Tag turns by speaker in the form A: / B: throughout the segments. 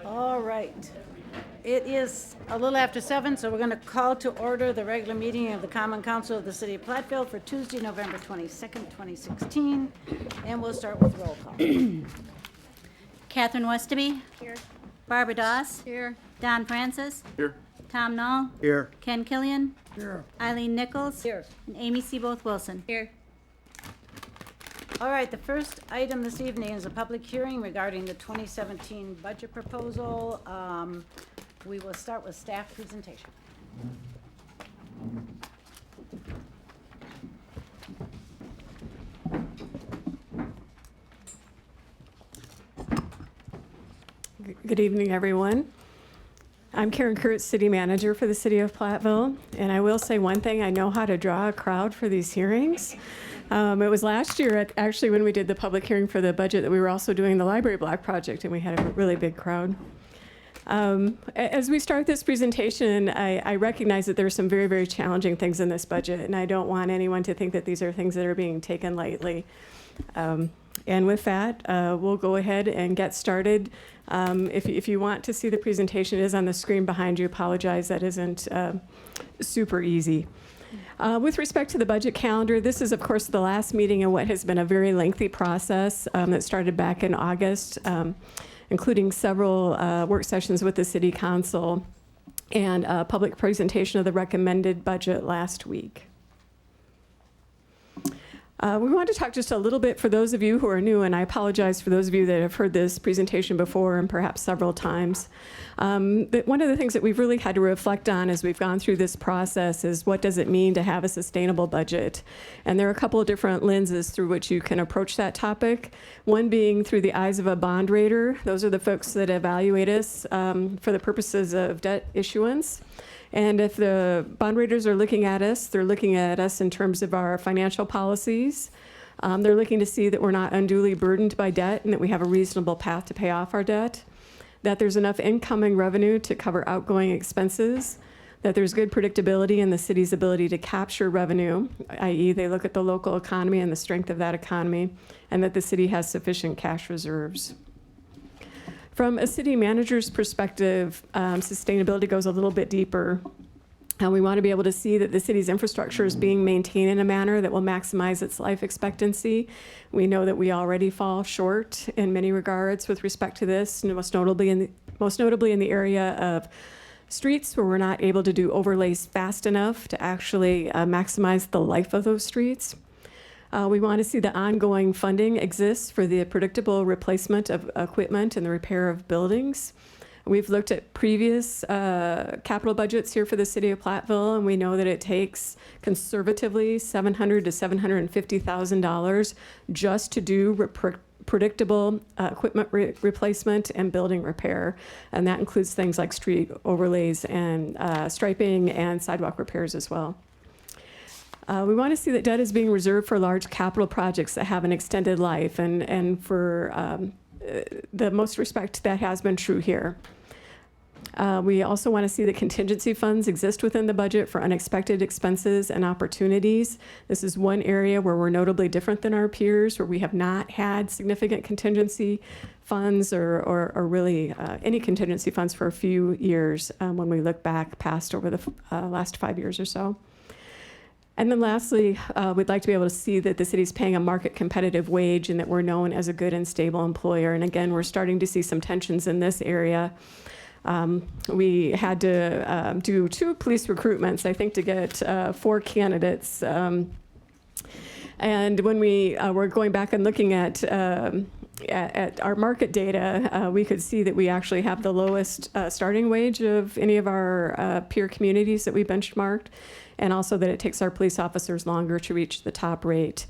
A: All right. It is a little after 7, so we're going to call to order the regular meeting of the Common Council of the City of Platteville for Tuesday, November 22nd, 2016. And we'll start with roll call.
B: Catherine Westerby.
A: Here.
B: Barbara Doss.
A: Here.
B: Don Francis.
C: Here.
B: Tom Knoll.
C: Here.
B: Ken Killian.
C: Here.
B: Eileen Nichols.
A: Here.
B: And Amy Seaboth Wilson.
A: Here. All right, the first item this evening is a public hearing regarding the 2017 budget proposal. We will start with staff presentation.
D: Good evening, everyone. I'm Karen Kurtz, City Manager for the City of Platteville, and I will say one thing, I know how to draw a crowd for these hearings. It was last year, actually, when we did the public hearing for the budget, that we were also doing the library block project, and we had a really big crowd. As we start this presentation, I recognize that there are some very, very challenging things in this budget, and I don't want anyone to think that these are things that are being taken lightly. And with that, we'll go ahead and get started. If you want to see the presentation, it is on the screen behind you. Apologize, that isn't super easy. With respect to the budget calendar, this is, of course, the last meeting in what has been a very lengthy process that started back in August, including several work sessions with the City Council and a public presentation of the recommended budget last week. We want to talk just a little bit for those of you who are new, and I apologize for those of you that have heard this presentation before and perhaps several times. One of the things that we've really had to reflect on as we've gone through this process is what does it mean to have a sustainable budget? And there are a couple of different lenses through which you can approach that topic. One being through the eyes of a bond rater. Those are the folks that evaluate us for the purposes of debt issuance. And if the bond raters are looking at us, they're looking at us in terms of our financial policies. They're looking to see that we're not unduly burdened by debt and that we have a reasonable path to pay off our debt, that there's enough incoming revenue to cover outgoing expenses, that there's good predictability in the city's ability to capture revenue, i.e. they look at the local economy and the strength of that economy, and that the city has sufficient cash reserves. From a city manager's perspective, sustainability goes a little bit deeper. And we want to be able to see that the city's infrastructure is being maintained in a manner that will maximize its life expectancy. We know that we already fall short in many regards with respect to this, and most notably in the area of streets where we're not able to do overlays fast enough to actually maximize the life of those streets. We want to see the ongoing funding exists for the predictable replacement of equipment and the repair of buildings. We've looked at previous capital budgets here for the City of Platteville, and we know that it takes conservatively $700,000 to $750,000 just to do predictable equipment replacement and building repair. And that includes things like street overlays and striping and sidewalk repairs as well. We want to see that debt is being reserved for large capital projects that have an extended life, and for the most respect, that has been true here. We also want to see that contingency funds exist within the budget for unexpected expenses and opportunities. This is one area where we're notably different than our peers, where we have not had significant contingency funds or really any contingency funds for a few years when we look back past over the last 5 years or so. And then lastly, we'd like to be able to see that the city's paying a market competitive wage and that we're known as a good and stable employer. And again, we're starting to see some tensions in this area. We had to do 2 police recruitments, I think, to get 4 candidates. And when we were going back and looking at our market data, we could see that we actually have the lowest starting wage of any of our peer communities that we benchmarked, and also that it takes our police officers longer to reach the top rate.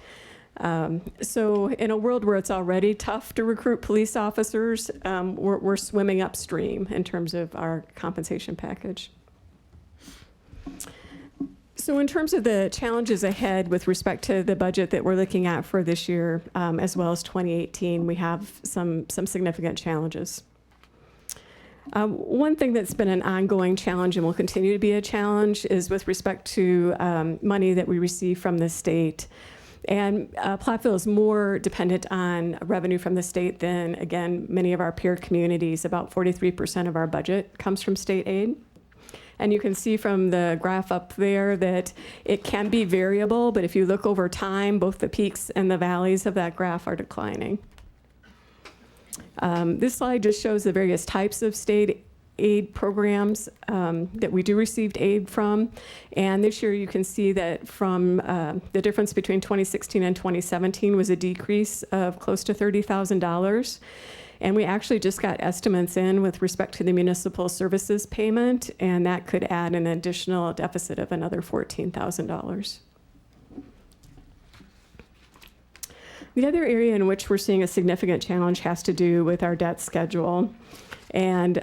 D: So in a world where it's already tough to recruit police officers, we're swimming upstream in terms of our compensation package. So in terms of the challenges ahead with respect to the budget that we're looking at for this year, as well as 2018, we have some significant challenges. One thing that's been an ongoing challenge and will continue to be a challenge is with respect to money that we receive from the state. And Platteville is more dependent on revenue from the state than, again, many of our peer communities. About 43% of our budget comes from state aid. And you can see from the graph up there that it can be variable, but if you look over time, both the peaks and the valleys of that graph are declining. This slide just shows the various types of state aid programs that we do receive aid from. And this year you can see that from the difference between 2016 and 2017 was a decrease of close to $30,000. And we actually just got estimates in with respect to the municipal services payment, and that could add an additional deficit of another $14,000. The other area in which we're seeing a significant challenge has to do with our debt schedule. And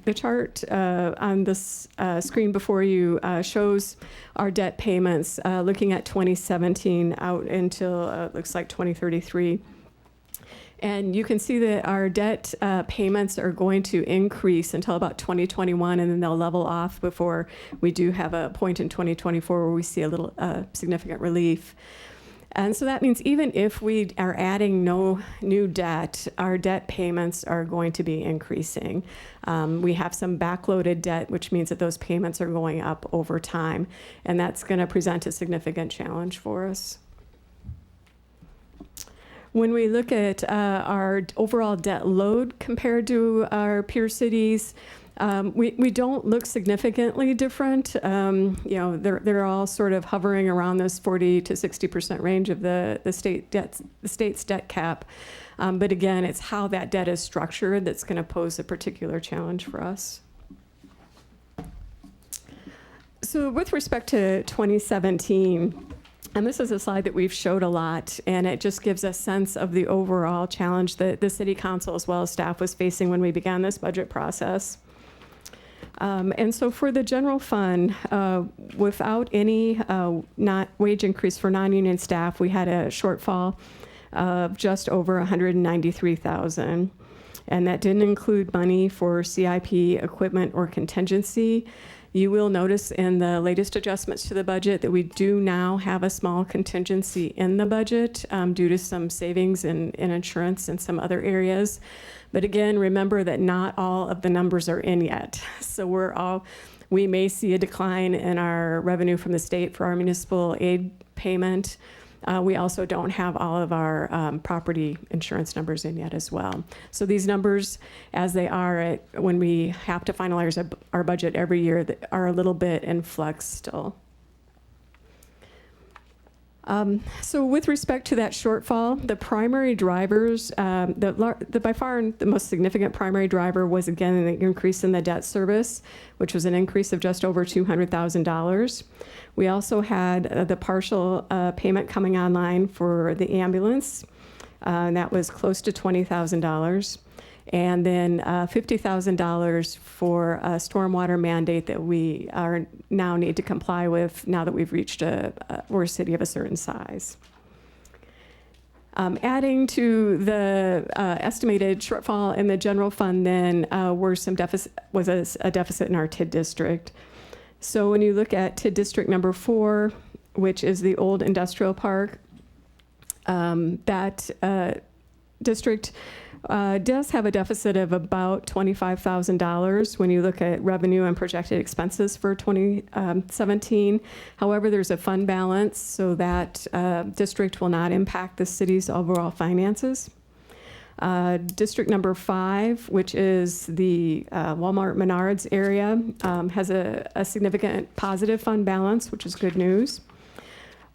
D: the chart on this screen before you shows our debt payments looking at 2017 out until looks like 2033. And you can see that our debt payments are going to increase until about 2021, and then they'll level off before we do have a point in 2024 where we see a little significant relief. And so that means even if we are adding no new debt, our debt payments are going to be increasing. We have some backloaded debt, which means that those payments are going up over time, and that's going to present a significant challenge for us. When we look at our overall debt load compared to our peer cities, we don't look significantly different. They're all sort of hovering around this 40 to 60% range of the state's debt cap. But again, it's how that debt is structured that's going to pose a particular challenge for us. So with respect to 2017, and this is a slide that we've showed a lot, and it just gives a sense of the overall challenge that the City Council as well as staff was facing when we began this budget process. And so for the general fund, without any not wage increase for non-union staff, we had a shortfall of just over $193,000. And that didn't include money for CIP, equipment, or contingency. You will notice in the latest adjustments to the budget that we do now have a small contingency in the budget due to some savings in insurance and some other areas. But again, remember that not all of the numbers are in yet. So we may see a decline in our revenue from the state for our municipal aid payment. We also don't have all of our property insurance numbers in yet as well. So these numbers, as they are when we have to finalize our budget every year, are a little bit in flux still. So with respect to that shortfall, the primary drivers, by far the most significant primary driver was, again, an increase in the debt service, which was an increase of just over $200,000. We also had the partial payment coming online for the ambulance, and that was close to $20,000. And then $50,000 for a stormwater mandate that we now need to comply with now that we've reached we're a city of a certain size. Adding to the estimated shortfall in the general fund then was a deficit in our TID district. So when you look at TID district number 4, which is the old industrial park, that district does have a deficit of about $25,000 when you look at revenue and projected expenses for 2017. However, there's a fund balance, so that district will not impact the city's overall finances. District number 5, which is the Walmart Menards area, has a significant positive fund balance, which is good news.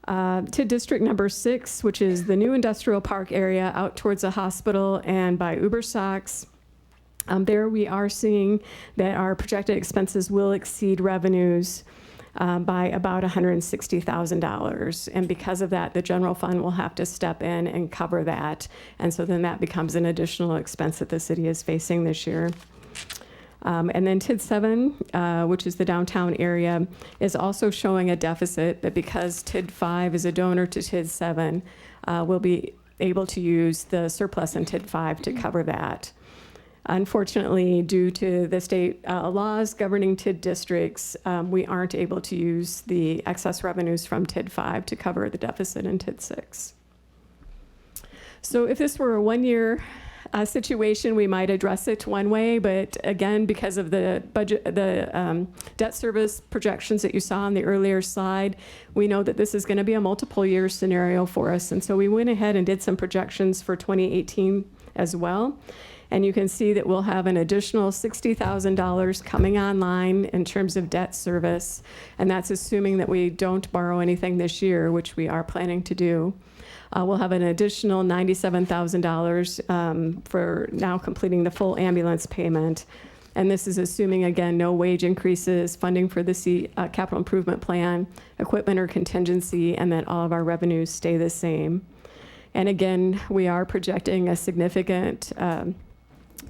D: To district number 6, which is the new industrial park area out towards the hospital and by Ubersox. There we are seeing that our projected expenses will exceed revenues by about $160,000. And because of that, the general fund will have to step in and cover that. And so then that becomes an additional expense that the city is facing this year. And then TID 7, which is the downtown area, is also showing a deficit, but because TID 5 is a donor to TID 7, we'll be able to use the surplus in TID 5 to cover that. Unfortunately, due to the state laws governing TID districts, we aren't able to use the excess revenues from TID 5 to cover the deficit in TID 6. So if this were a one-year situation, we might address it one way, but again, because of the budget, the debt service projections that you saw on the earlier slide, we know that this is going to be a multiple year scenario for us. And so we went ahead and did some projections for 2018 as well. And you can see that we'll have an additional $60,000 coming online in terms of debt service. And that's assuming that we don't borrow anything this year, which we are planning to do. We'll have an additional $97,000 for now completing the full ambulance payment. And this is assuming, again, no wage increases, funding for the capital improvement plan, equipment or contingency, and that all of our revenues stay the same. And again, we are projecting a significant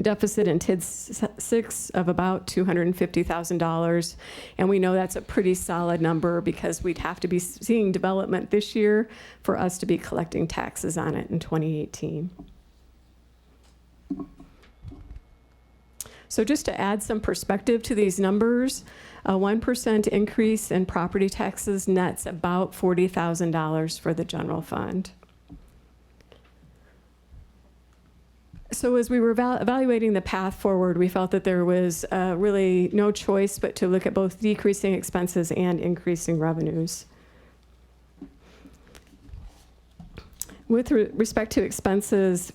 D: deficit in TID 6 of about $250,000. And we know that's a pretty solid number because we'd have to be seeing development this year for us to be collecting taxes on it in 2018. So just to add some perspective to these numbers, a 1% increase in property taxes nets about $40,000 for the general fund. So as we were evaluating the path forward, we felt that there was really no choice but to look at both decreasing expenses and increasing revenues. With respect to expenses,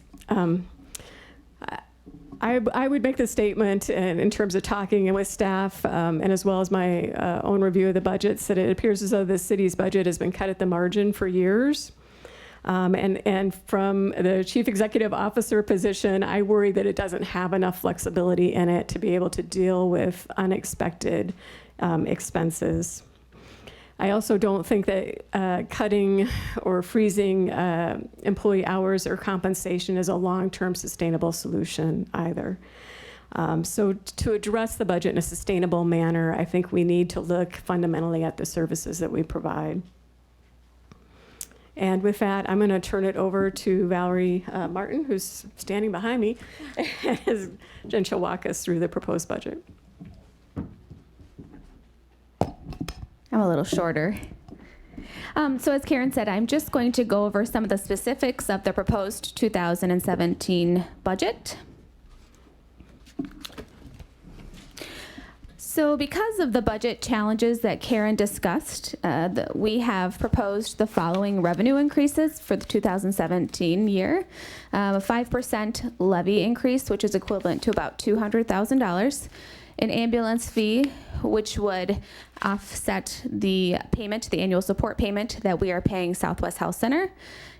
D: I would make the statement in terms of talking with staff and as well as my own review of the budgets that it appears as though the city's budget has been cut at the margin for years. And from the chief executive officer position, I worry that it doesn't have enough flexibility in it to be able to deal with unexpected expenses. I also don't think that cutting or freezing employee hours or compensation is a long-term sustainable solution either. So to address the budget in a sustainable manner, I think we need to look fundamentally at the services that we provide. And with that, I'm going to turn it over to Valerie Martin, who's standing behind me, and she'll walk us through the proposed budget.
C: I'm a little shorter. So as Karen said, I'm just going to go over some of the specifics of the proposed 2017 budget. So because of the budget challenges that Karen discussed, we have proposed the following revenue increases for the 2017 year. A 5% levy increase, which is equivalent to about $200,000. An ambulance fee, which would offset the payment, the annual support payment that we are paying Southwest Health Center,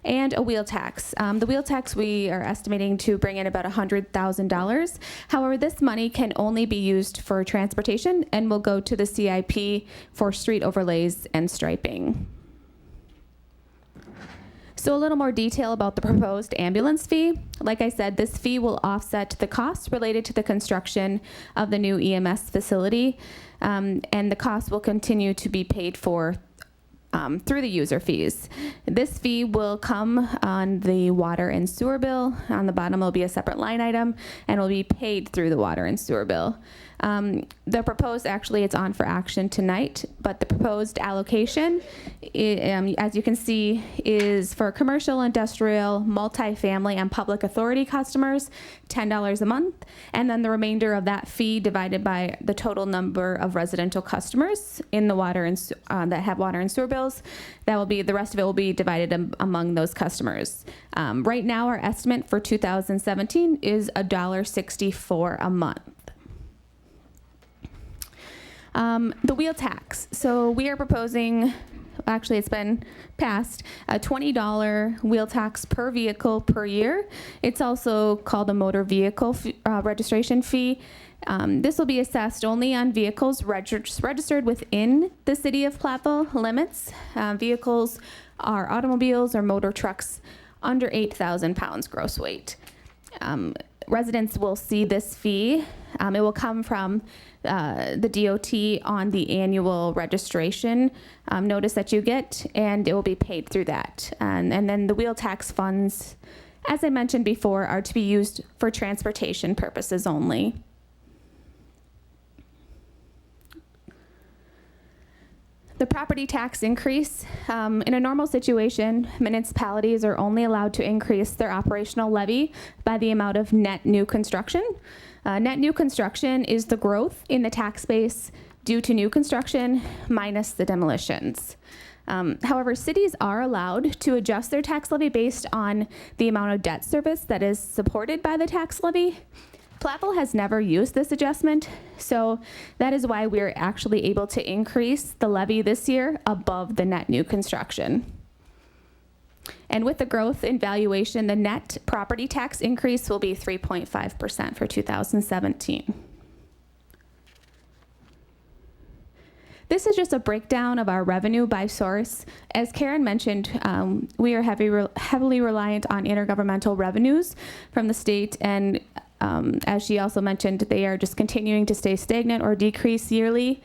C: and a wheel tax. The wheel tax we are estimating to bring in about $100,000. However, this money can only be used for transportation and will go to the CIP for street overlays and striping. So a little more detail about the proposed ambulance fee. Like I said, this fee will offset the costs related to the construction of the new EMS facility, and the cost will continue to be paid for through the user fees. This fee will come on the water and sewer bill. On the bottom will be a separate line item and will be paid through the water and sewer bill. The proposed, actually it's on for action tonight, but the proposed allocation, as you can see, is for commercial, industrial, multifamily, and public authority customers, $10 a month, and then the remainder of that fee divided by the total number of residential customers in the water and that have water and sewer bills. That will be, the rest of it will be divided among those customers. Right now, our estimate for 2017 is $1.64 a month. The wheel tax. So we are proposing, actually it's been passed, a $20 wheel tax per vehicle per year. It's also called a motor vehicle registration fee. This will be assessed only on vehicles registered within the city of Platteville limits. Vehicles are automobiles or motor trucks under 8,000 pounds gross weight. Residents will see this fee. It will come from the DOT on the annual registration notice that you get, and it will be paid through that. And then the wheel tax funds as I mentioned before, are to be used for transportation purposes only. The property tax increase. In a normal situation, municipalities are only allowed to increase their operational levy by the amount of net new construction. Net new construction is the growth in the tax base due to new construction minus the demolitions. However, cities are allowed to adjust their tax levy based on the amount of debt service that is supported by the tax levy. Platteville has never used this adjustment, so that is why we're actually able to increase the levy this year above the net new construction. And with the growth in valuation, the net property tax increase will be 3.5% for 2017. This is just a breakdown of our revenue by source. As Karen mentioned, we are heavily reliant on intergovernmental revenues from the state, and as she also mentioned, they are just continuing to stay stagnant or decrease yearly.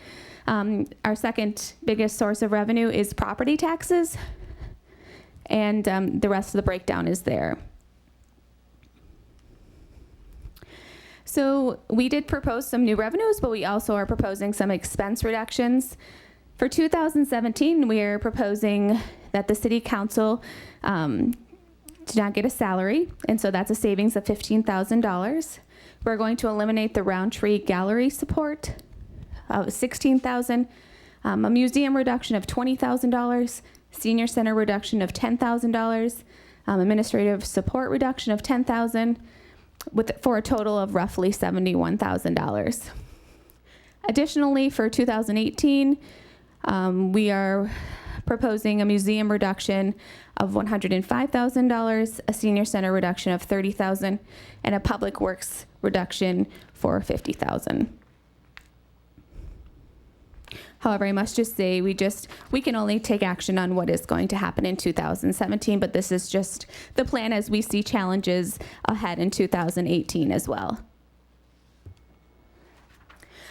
C: Our second biggest source of revenue is property taxes, and the rest of the breakdown is there. So we did propose some new revenues, but we also are proposing some expense reductions. For 2017, we are proposing that the city council did not get a salary, and so that's a savings of $15,000. We're going to eliminate the Roundtree Gallery support of $16,000, a museum reduction of $20,000, senior center reduction of $10,000, administrative support reduction of $10,000, for a total of roughly $71,000. Additionally, for 2018, we are proposing a museum reduction of $105,000, a senior center reduction of $30,000, and a public works reduction for $50,000. However, I must just say we can only take action on what is going to happen in 2017, but this is just the plan as we see challenges ahead in 2018 as well.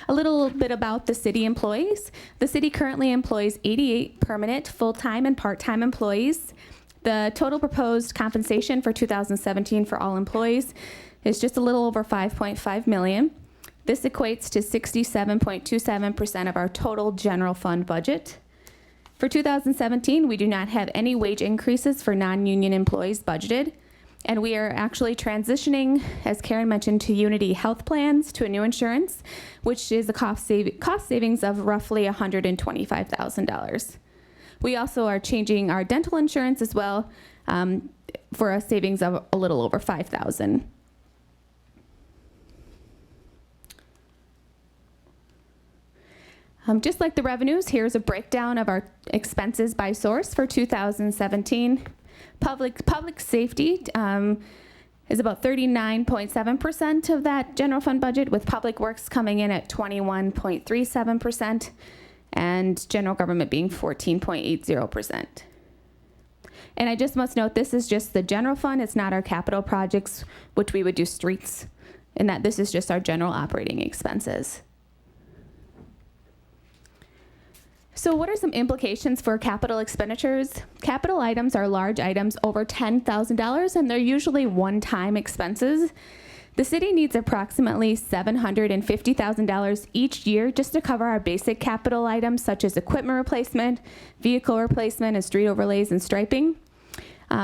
C: A little bit about the city employees. The city currently employs 88 permanent, full-time, and part-time employees. The total proposed compensation for 2017 for all employees is just a little over $5.5 million. This equates to 67.27% of our total general fund budget. For 2017, we do not have any wage increases for non-union employees budgeted, and we are actually transitioning, as Karen mentioned, to Unity Health Plans, to a new insurance, which is a cost savings of roughly $125,000. We also are changing our dental insurance as well for a savings of a little over $5,000. Just like the revenues, here's a breakdown of our expenses by source for 2017. Public safety is about 39.7% of that general fund budget, with public works coming in at 21.37% and general government being 14.80%. And I just must note, this is just the general fund. It's not our capital projects, which we would do streets, and that this is just our general operating expenses. So what are some implications for capital expenditures? Capital items are large items over $10,000, and they're usually one-time expenses. The city needs approximately $750,000 each year just to cover our basic capital items such as equipment replacement, vehicle replacement, and street overlays and striping.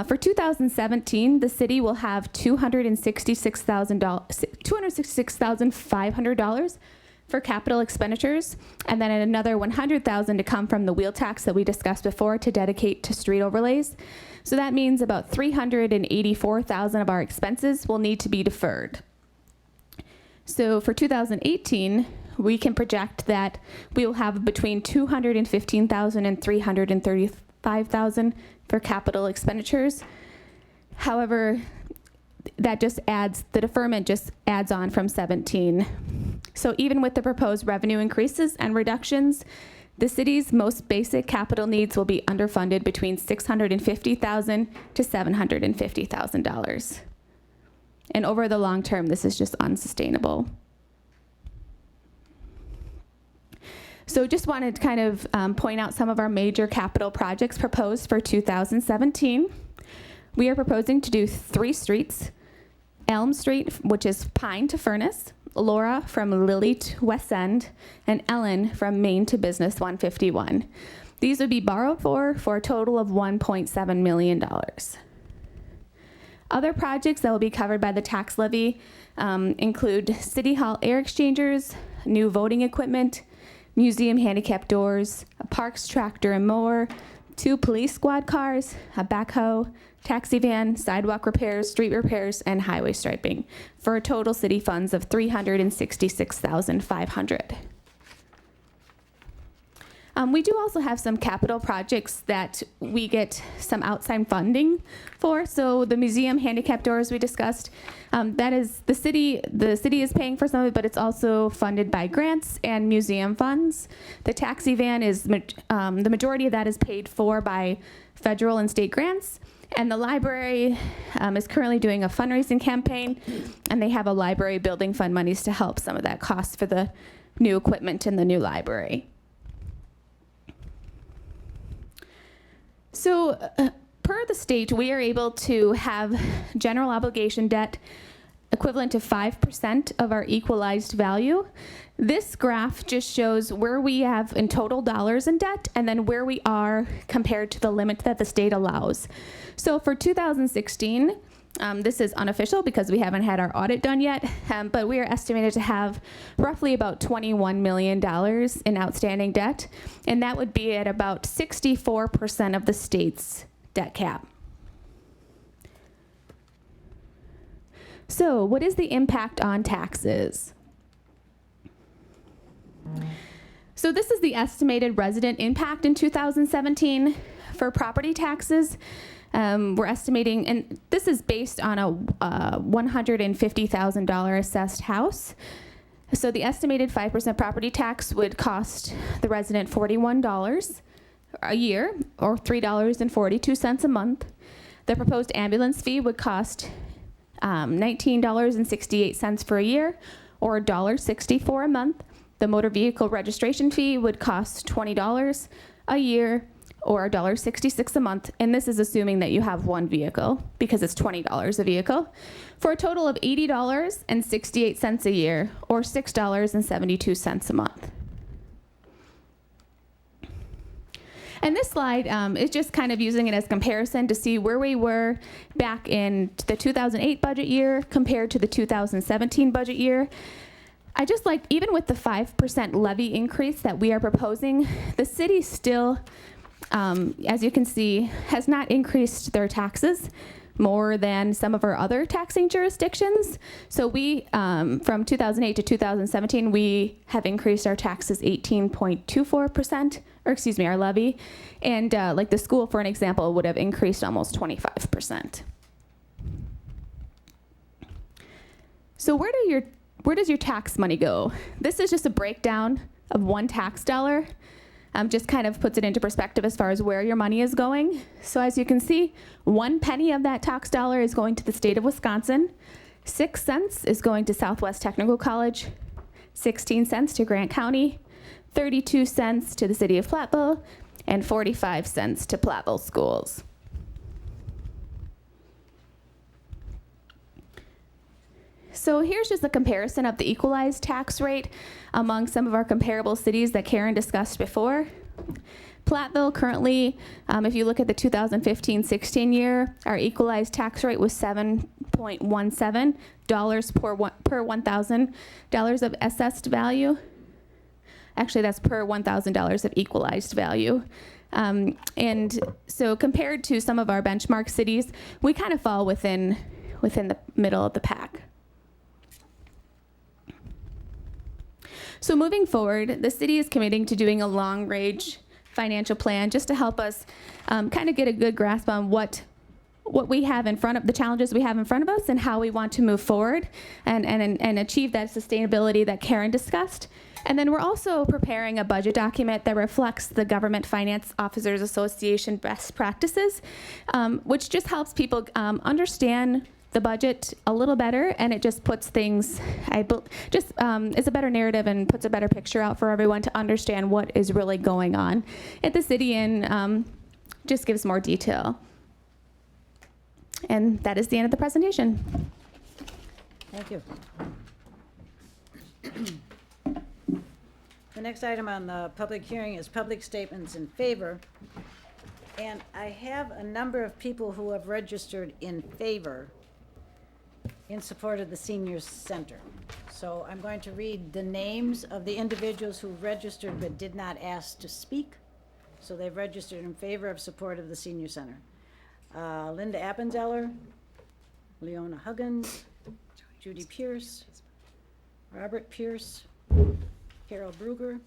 C: For 2017, the city will have $266,500 for capital expenditures, and then another $100,000 to come from the wheel tax that we discussed before to dedicate to street overlays. So that means about $384,000 of our expenses will need to be deferred. So for 2018, we can project that we will have between $215,000 and $335,000 for capital expenditures. However, that just adds, the deferment just adds on from 17. So even with the proposed revenue increases and reductions, the city's most basic capital needs will be underfunded between $650,000 to $750,000. And over the long term, this is just unsustainable. So just wanted to kind of point out some of our major capital projects proposed for 2017. we are proposing to do 3 streets: Elm Street, which is Pine to Furnace, Laura from Lily to West End, and Ellen from Main to Business 151. These would be borrowed for a total of $1.7 million. Other projects that will be covered by the tax levy include City Hall air exchangers, new voting equipment, museum handicap doors, a parks tractor and mower, 2 police squad cars, a backhoe, taxi van, sidewalk repairs, street repairs, and highway striping, for a total city funds of $366,500. We do also have some capital projects that we get some outside funding for. So the museum handicap doors we discussed, that is the city is paying for some of it, but it's also funded by grants and museum funds. The taxi van is, the majority of that is paid for by federal and state grants. And the library is currently doing a fundraising campaign, and they have a library building fund monies to help some of that cost for the new equipment in the new library. So per the state, we are able to have general obligation debt equivalent to 5% of our equalized value. This graph just shows where we have in total dollars in debt and then where we are compared to the limit that the state allows. So for 2016, this is unofficial because we haven't had our audit done yet, but we are estimated to have roughly about $21 million in outstanding debt, and that would be at about 64% of the state's debt cap. So what is the impact on taxes? So this is the estimated resident impact in 2017 for property taxes. We're estimating, and this is based on a $150,000 assessed house. So the estimated 5% property tax would cost the resident $41 a year, or $3.42 a month. The proposed ambulance fee would cost $19.68 for a year, or $1.64 a month. The motor vehicle registration fee would cost $20 a year, or $1.66 a month, and this is assuming that you have one vehicle, because it's $20 a vehicle, for a total of $80.68 a year, or $6.72 a month. And this slide is just kind of using it as comparison to see where we were back in the 2008 budget year compared to the 2017 budget year. I just like, even with the 5% levy increase that we are proposing, the city still, as you can see, has not increased their taxes more than some of our other taxing jurisdictions. So we, from 2008 to 2017, we have increased our taxes 18.24%, or excuse me, our levy. And like the school, for an example, would have increased almost 25%. So where does your tax money go? This is just a breakdown of one tax dollar. Just kind of puts it into perspective as far as where your money is going. So as you can see, 1 penny of that tax dollar is going to the state of Wisconsin, 6 cents is going to Southwest Technical College, 16 cents to Grant County, 32 cents to the city of Platteville, and 45 cents to Platteville schools. So here's just a comparison of the equalized tax rate among some of our comparable cities that Karen discussed before. Platteville currently, if you look at the 2015-16 year, our equalized tax rate was $7.17 per $1,000 of assessed value. Actually, that's per $1,000 of equalized value. And so compared to some of our benchmark cities, we kind of fall within the middle of the pack. So moving forward, the city is committing to doing a long-range financial plan just to help us kind of get a good grasp on what we have in front of, the challenges we have in front of us, and how we want to move forward and achieve that sustainability that Karen discussed. And then we're also preparing a budget document that reflects the Government Finance Officers Association best practices, which just helps people understand the budget a little better, and it just puts things, it's a better narrative and puts a better picture out for everyone to understand what is really going on at the city, and just gives more detail. And that is the end of the presentation.
A: Thank you. The next item on the public hearing is public statements in favor. And I have a number of people who have registered in favor in support of the senior center. So I'm going to read the names of the individuals who registered but did not ask to speak. So they've registered in favor of support of the senior center. Linda Appenzeller, Leona Huggins, Judy Pierce, Robert Pierce, Carol Bruger,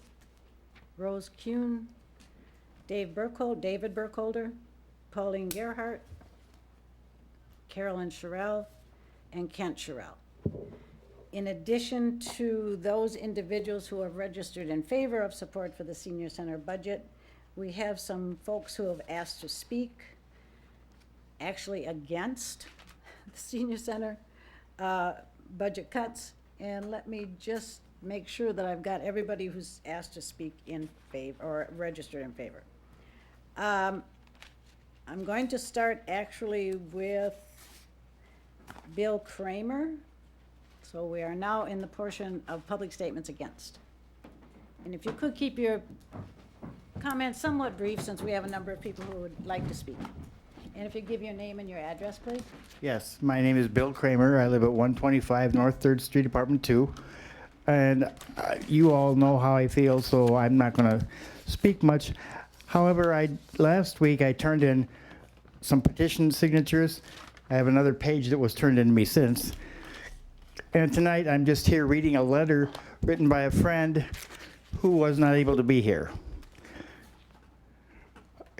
A: Rose Kuhn, David Burkholder, Pauline Gerhardt, Carolyn Sherrill, and Kent Sherrill. In addition to those individuals who have registered in favor of support for the senior center budget, we have some folks who have asked to speak actually against the senior center budget cuts. And let me just make sure that I've got everybody who's asked to speak in favor or registered in favor. I'm going to start actually with Bill Kramer. So we are now in the portion of public statements against. And if you could keep your comments somewhat brief, since we have a number of people who would like to speak. And if you give your name and your address, please.
E: Yes, my name is Bill Kramer. I live at 125 North 3rd Street, Apartment 2. And you all know how I feel, so I'm not going to speak much. However, last week I turned in some petition signatures. I have another page that was turned in to me since. And tonight I'm just here reading a letter written by a friend who was not able to be here.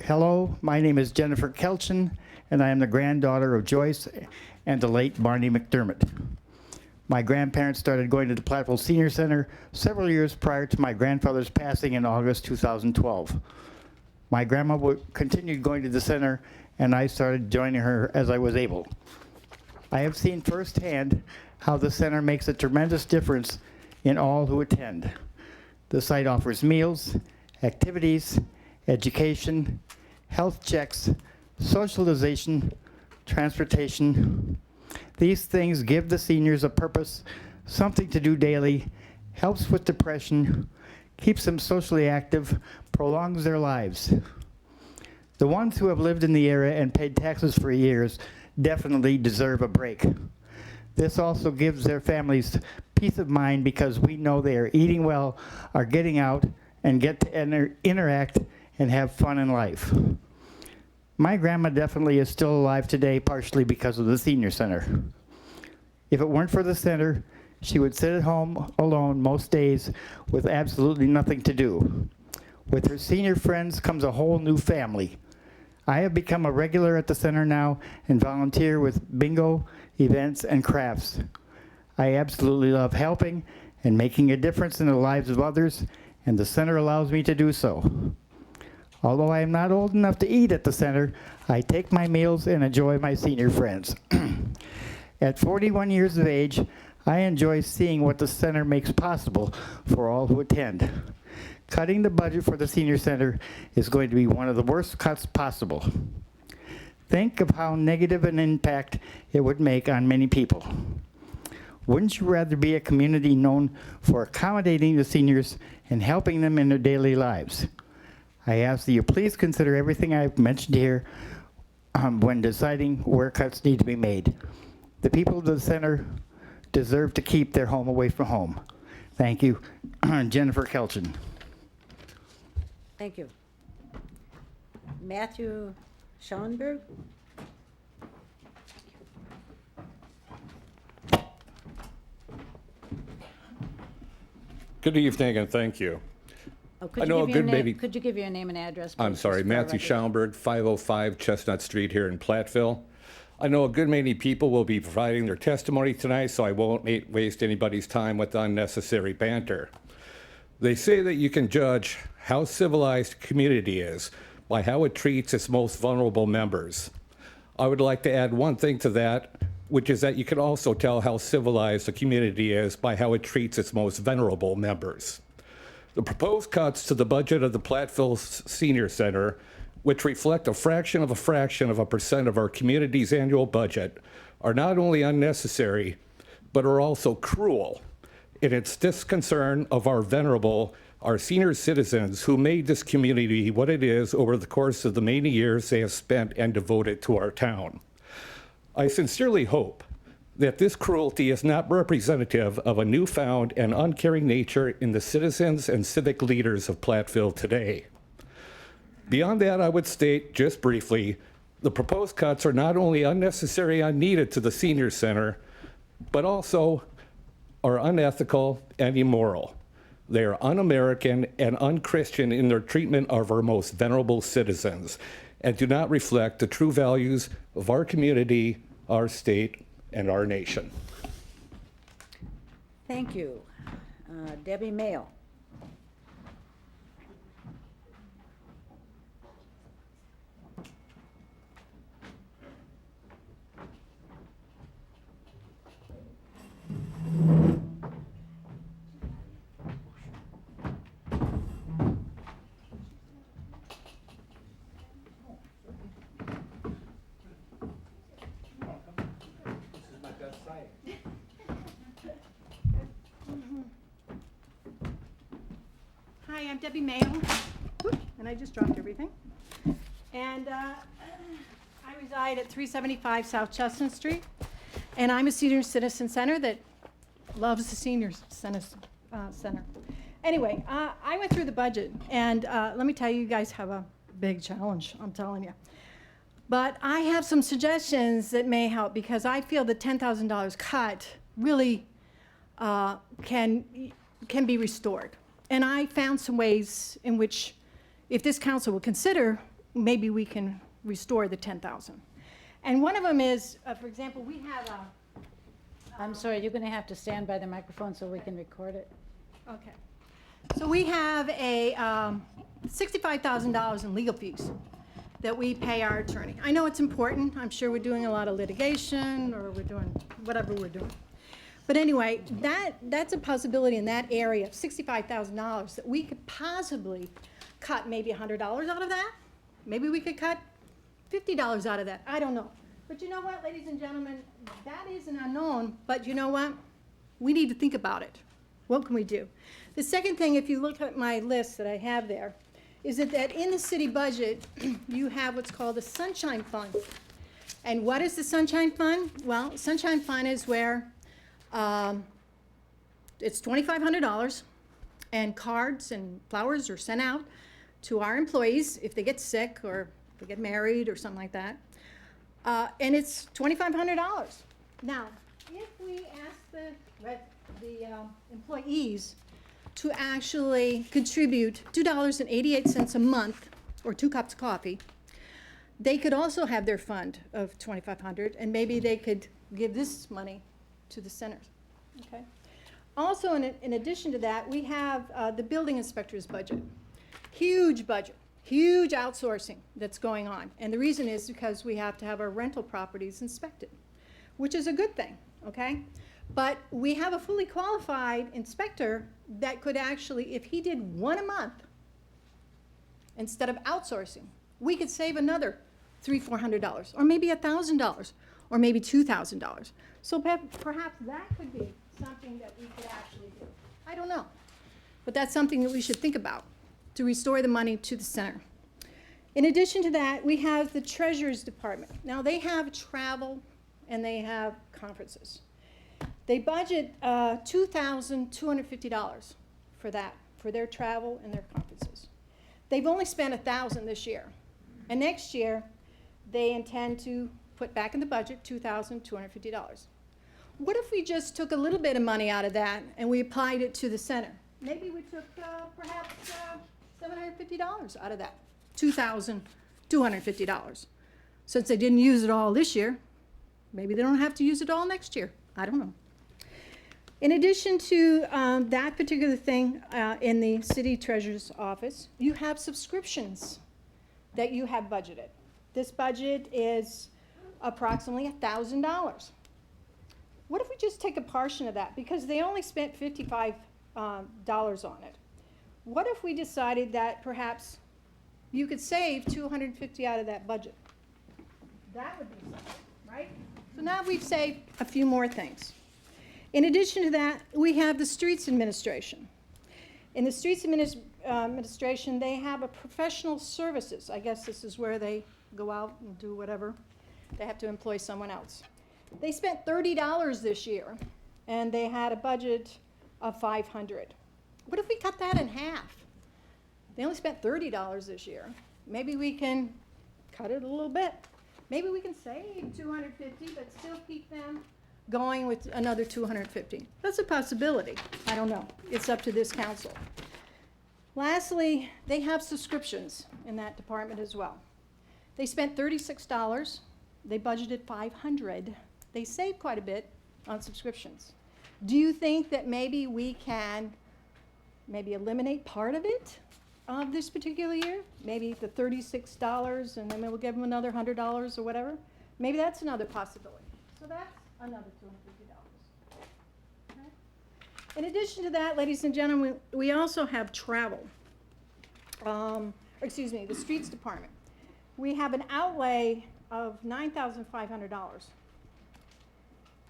E: Hello, my name is Jennifer Kelchin, and I am the granddaughter of Joyce and the late Barney McDermott. My grandparents started going to the Platteville Senior Center several years prior to my grandfather's passing in August 2012. My grandma continued going to the center, and I started joining her as I was able. I have seen firsthand how the center makes a tremendous difference in all who attend. The site offers meals, activities, education, health checks, socialization, transportation. These things give the seniors a purpose, something to do daily, helps with depression, keeps them socially active, prolongs their lives. The ones who have lived in the area and paid taxes for years definitely deserve a break. This also gives their families peace of mind because we know they are eating well, are getting out, and get to interact and have fun in life. My grandma definitely is still alive today, partially because of the senior center. If it weren't for the center, she would sit at home alone most days with absolutely nothing to do. With her senior friends comes a whole new family. I have become a regular at the center now and volunteer with bingo, events, and crafts. I absolutely love helping and making a difference in the lives of others, and the center allows me to do so. Although I am not old enough to eat at the center, I take my meals and enjoy my senior friends. At 41 years of age, I enjoy seeing what the center makes possible for all who attend. Cutting the budget for the senior center is going to be one of the worst cuts possible. Think of how negative an impact it would make on many people. Wouldn't you rather be a community known for accommodating the seniors and helping them in their daily lives? I ask that you please consider everything I've mentioned here when deciding where cuts need to be made. The people of the center deserve to keep their home away from home. Thank you. Jennifer Kelchin.
A: Thank you. Matthew Schoenberg?
F: Good evening and thank you.
A: Oh, could
F: I know
A: you
F: a
A: give your
F: good
A: name-
F: maybe-
A: Could you give your name and address?
F: I'm
A: please,
F: sorry,
A: just for our
F: Matthew
A: record?
F: Schaumburg, 505 Chestnut Street here in Platteville. I know a good many people will be providing their testimony tonight, so I won't waste anybody's time with unnecessary banter. They say that you can judge how civilized a community is by how it treats its most vulnerable members. I would like to add one thing to that, which is that you can also tell how civilized a community is by how it treats its most venerable members. The proposed cuts to the budget of the Platteville Senior Center which reflect a fraction of a percent of our community's annual budget, are not only unnecessary, but are also cruel in its disconcern of our senior citizens who made this community what it is over the course of the many years they have spent and devoted to our town. I sincerely hope that this cruelty is not representative of a newfound and uncaring nature in the citizens and civic leaders of Platteville today. Beyond that, I would state just briefly, the proposed cuts are not only unnecessary and unneeded to the senior center, but also are unethical and immoral. They are un-American and un-Christian in their treatment of our most venerable citizens and do not reflect the true values of our community, our state, and our nation.
A: Thank you. Debbie Mayo.
G: Hi, I'm Debbie Mayo, and I just dropped everything. And I reside at 375 South Chestnut Street, and I'm a senior citizen center that loves the senior center. Anyway, I went through the budget, and let me tell you, you guys have a big challenge, I'm telling you. But I have some suggestions that may help, because I feel the $10,000 cut really can be restored. And I found some ways in which, if this council will consider, maybe we can restore the 10,000. And one of them is, for example, we have a,
A: I'm sorry, you're going to have to stand by the microphone so we can record it.
G: okay. So we have a $65,000 in legal fees that we pay our attorney. I know it's important. I'm sure we're doing a lot of litigation, or we're doing whatever we're doing. But anyway, that's a possibility in that area of $65,000 that we could possibly cut maybe $100 out of that. Maybe we could cut $50 out of that. I don't know. But you know what, ladies and gentlemen, that is an unknown, but you know what? We need to think about it. What can we do? The second thing, if you look at my list that I have there, is that in the city budget, you have what's called the Sunshine Fund. And what is the Sunshine Fund? Well, Sunshine Fund is where it's $2,500, and cards and flowers are sent out to our employees if they get sick or if they get married or something like that. And it's $2,500. Now, if we ask the employees to actually contribute $2.88 a month, or 2 cups of coffee, they could also have their fund of $2,500, and maybe they could give this money to the centers, okay? Also, in addition to that, we have the building inspector's budget. Huge budget, huge outsourcing that's going on. And the reason is because we have to have our rental properties inspected, which is a good thing, okay? But we have a fully qualified inspector that could actually, if he did one a month, instead of outsourcing, we could save another $300-400, or maybe $1,000, or maybe $2,000. So perhaps that could be something that we could actually do. I don't know. But that's something that we should think about, to restore the money to the center. In addition to that, we have the Treasurer's Department. Now, they have travel and they have conferences. They budget $2,250 for that, for their travel and their conferences. They've only spent $1,000 this year. And next year, they intend to put back in the budget $2,250. What if we just took a little bit of money out of that and we applied it to the center? Maybe we took perhaps $750 out of that $2,250. Since they didn't use it all this year, maybe they don't have to use it all next year. I don't know. In addition to that particular thing in the city treasurer's office, you have subscriptions that you have budgeted. This budget is approximately $1,000. What if we just take a portion of that? Because they only spent $55 on it. What if we decided that perhaps you could save 250 out of that budget. That would be something, right? So now we've saved a few more things. In addition to that, we have the streets administration. In the streets administration, they have a professional services. I guess this is where they go out and do whatever. They have to employ someone else. They spent $30 this year, and they had a budget of $500. What if we cut that in half? They only spent $30 this year. Maybe we can cut it a little bit. Maybe we can save 250, but still keep them going with another 250. That's a possibility. I don't know. It's up to this council. Lastly, they have subscriptions in that department as well. They spent $36. They budgeted $500. They saved quite a bit on subscriptions. Do you think that maybe we can eliminate part of it of this particular year? Maybe the $36 and then we'll give them another $100 or whatever? Maybe that's another possibility. So that's another $250. Okay. In addition to that, ladies and gentlemen, we also have travel. The streets department. We have an outlay of $9,500.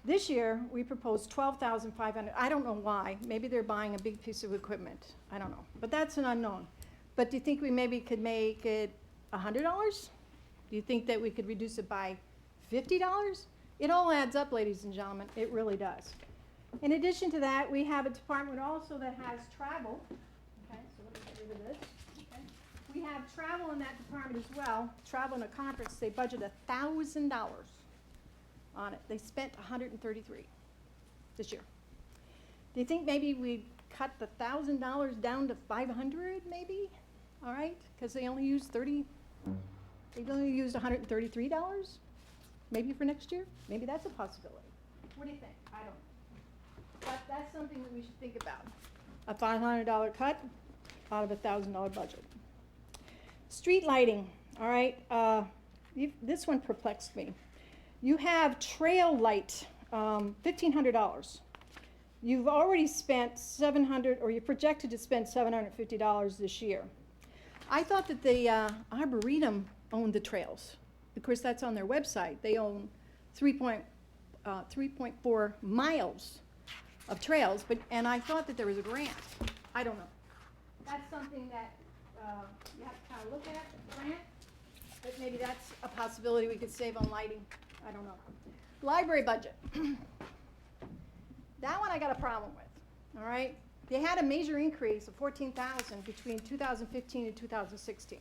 G: This year, we proposed $12,500. I don't know why. Maybe they're buying a big piece of equipment. I don't know. But that's an unknown. But do you think we maybe could make it $100? Do you think that we could reduce it by $50? It all adds up, ladies and gentlemen. It really does. In addition to that, we have a department also that has travel. Okay, so let me get rid of this. Okay. We have travel in that department as well. Travel in a conference, they budget $1,000 on it. They spent $133 this year. Do you think maybe we'd cut the $1,000 down to $500 maybe? All right, because they only used $133 maybe for next year. Maybe that's a possibility. What do you think? I don't know. But that's something that we should think about. A $500 cut out of a $1,000 budget. Street lighting, all right, this one perplexed me. You have trail light, $1,500. You've already spent $700, or you're projected to spend $750 this year. I thought that the Arboretum owned the trails. Of course, that's on their website. They own 3.4 miles of trails, and I thought that there was a grant. I don't know. That's something that you have to kind of look at, the grant, but maybe that's a possibility we could save on lighting. I don't know. Library budget. That one I got a problem with, all right? They had a major increase of $14,000 between 2015 and 2016.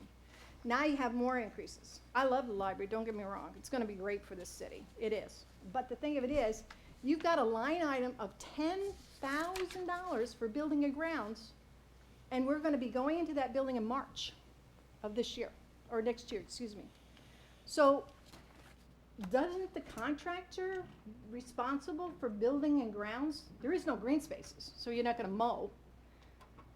G: Now you have more increases. I love the library, don't get me wrong. It's gonna be great for this city, it is. But the thing of it is, you've got a line item of $10,000 for building and grounds, and we're gonna be going into that building in March of this year, or next year, excuse me. So, doesn't the contractor responsible for building and grounds? There is no green spaces, so you're not gonna mow.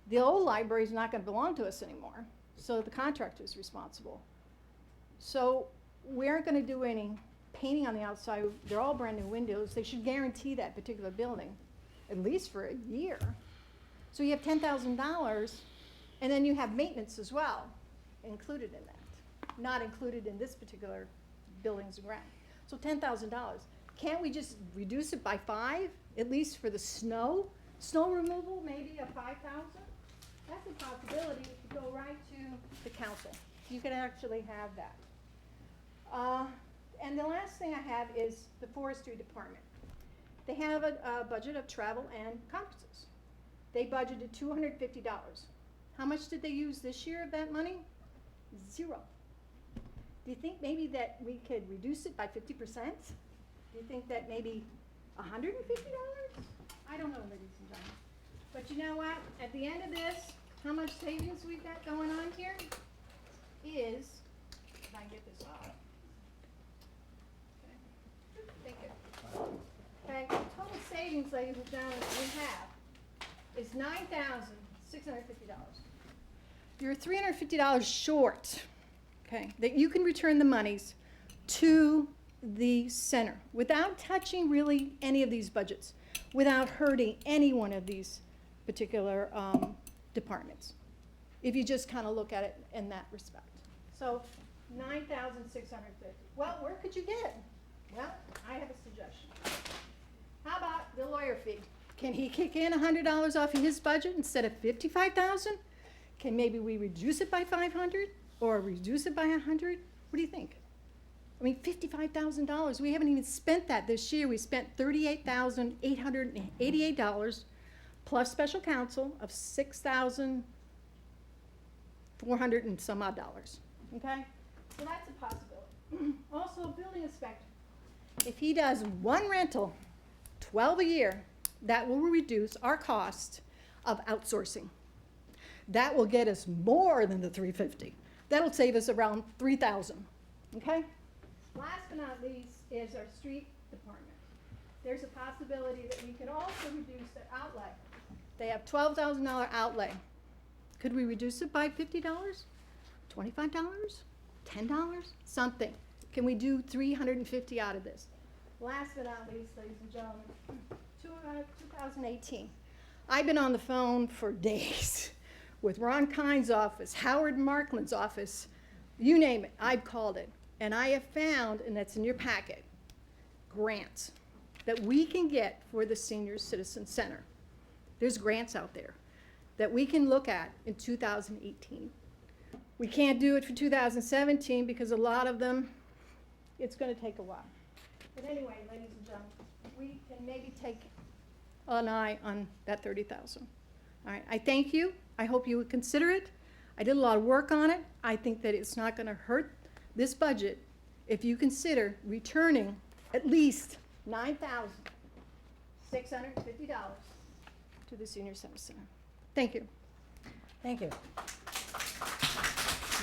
G: The old library is not gonna belong to us anymore, so the contractor is responsible. So we aren't gonna do any painting on the outside. They're all brand new windows. They should guarantee that particular building, at least for a year. So you have $10,000, and then you have maintenance as well, included in that. Not included in this particular buildings and ground. So $10,000. Can't we just reduce it by 5, at least for the snow? Snow removal, maybe a $5,000? That's a possibility. It could go right to the council. You could actually have that. And the last thing I have is the forestry department. They have a budget of travel and conferences. They budgeted $250. How much did they use this year of that money? 0. Do you think maybe that we could reduce it by 50%? Do you think that maybe $150? I don't know, ladies and gentlemen. But you know what? At the end of this, how much savings we've got going on here is, if I can get this off. Okay. Thank you. Okay, total savings, ladies and gentlemen, we have is $9,650. You're $350 short, okay, that you can return the monies to the center without touching really any of these budgets, without hurting any one of these particular departments, if you just kind of look at it in that respect. So 9,650. Well, where could you get? Well, I have a suggestion. How about the lawyer fee? Can he kick in $100 off of his budget instead of 55,000? Can maybe we reduce it by 500 or reduce it by 100? What do you think? I mean, $55,000. We haven't even spent that this year. We spent $38,888 plus special counsel of $6,400 and some odd dollars. Okay? So that's a possibility. Also, a building inspector. If he does one rental, 12 a year, that will reduce our cost of outsourcing. That will get us more than the $350. That'll save us around $3,000. Okay? Last but not least is our street department. There's a possibility that we could also reduce their outlay. They have $12,000 outlay. Could we reduce it by $50? $25? $10? Something. Can we do $350 out of this? Last but not least, ladies and gentlemen, 2018. I've been on the phone for days with Ron Kine's office, Howard Markland's office, you name it, I've called it. And I have found, and that's in your packet, grants that we can get for the Senior Citizen Center. There's grants out there that we can look at in 2018. We can't do it for 2017 because a lot of them, it's going to take a while. But anyway, ladies and gentlemen, we can maybe take an eye on that 30,000. All right, I thank you. I hope you would consider it. I did a lot of work on it. I think that it's not going to hurt this budget if you consider returning at least $9,650 to the Senior Center Center. Thank you.
A: Thank you.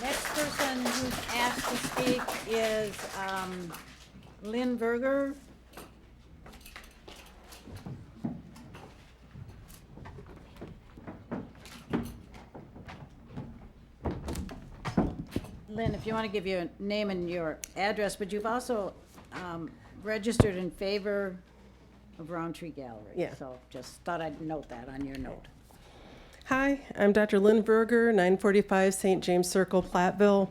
A: Next person who's asked to speak is Lynn Berger. Lynn, if you want to give your name and your address, but you've also registered in favor of Roundtree Gallery.
H: Yeah.
A: So just thought I'd note that on your note.
H: Hi, I'm Dr. Lynn Berger, 945 St. James Circle, Platteville.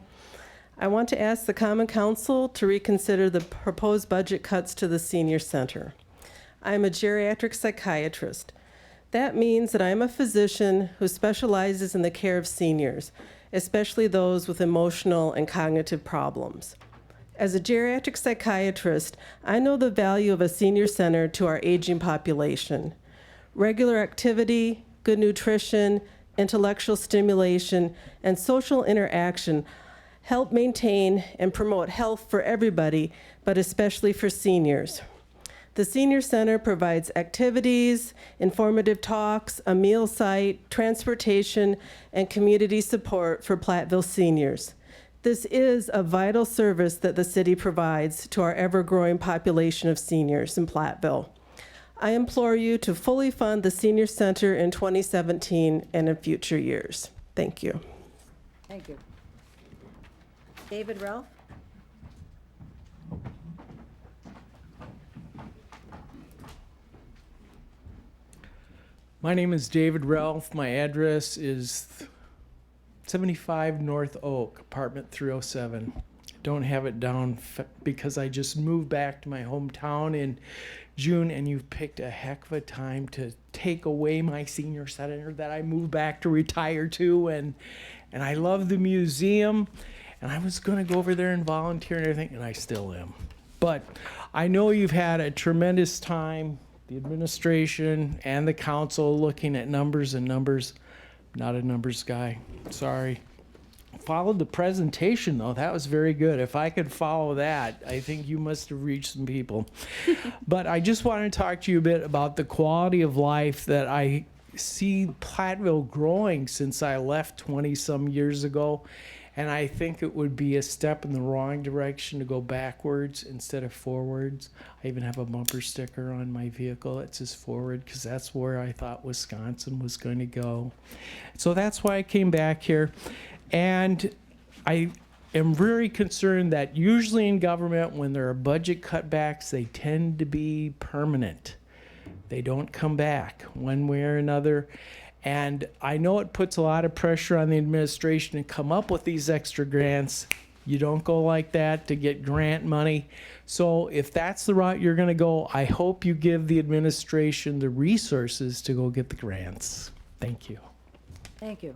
H: I want to ask the Common Council to reconsider the proposed budget cuts to the Senior Center. I'm a geriatric psychiatrist. That means that I'm a physician who specializes in the care of seniors, especially those with emotional and cognitive problems. As a geriatric psychiatrist, I know the value of a senior center to our aging population. Regular activity, good nutrition, intellectual stimulation, and social interaction help maintain and promote health for everybody, but especially for seniors. The Senior Center provides activities, informative talks, a meal site, transportation, and community support for Platteville seniors. This is a vital service that the city provides to our ever-growing population of seniors in Platteville. I implore you to fully fund the Senior Center in 2017 and in future years. Thank you.
A: Thank you. David Ralph?
I: My name is David Ralph. My address is 75 North Oak, apartment 307. Don't have it down because I just moved back to my hometown in June, and you've picked a heck of a time to take away my senior center that I moved back to retire to, and I love the museum, and I was going to go over there and volunteer and everything, and I still am. But I know you've had a tremendous time, the administration and the council, looking at numbers and numbers. Not a numbers guy, sorry. Followed the presentation though, that was very good. If I could follow that, I think you must have reached some people. But I just want to talk to you a bit about the quality of life that I see Platteville growing since I left 20 some years ago. And I think it would be a step in the wrong direction to go backwards instead of forwards. I even have a bumper sticker on my vehicle that says forward because that's where I thought Wisconsin was going to go. So that's why I came back here. And I am very concerned that usually in government, when there are budget cutbacks, they tend to be permanent. They don't come back one way or another. And I know it puts a lot of pressure on the administration to come up with these extra grants. You don't go like that to get grant money. So if that's the route you're going to go, I hope you give the administration the resources to go get the grants. Thank you.
A: Thank you.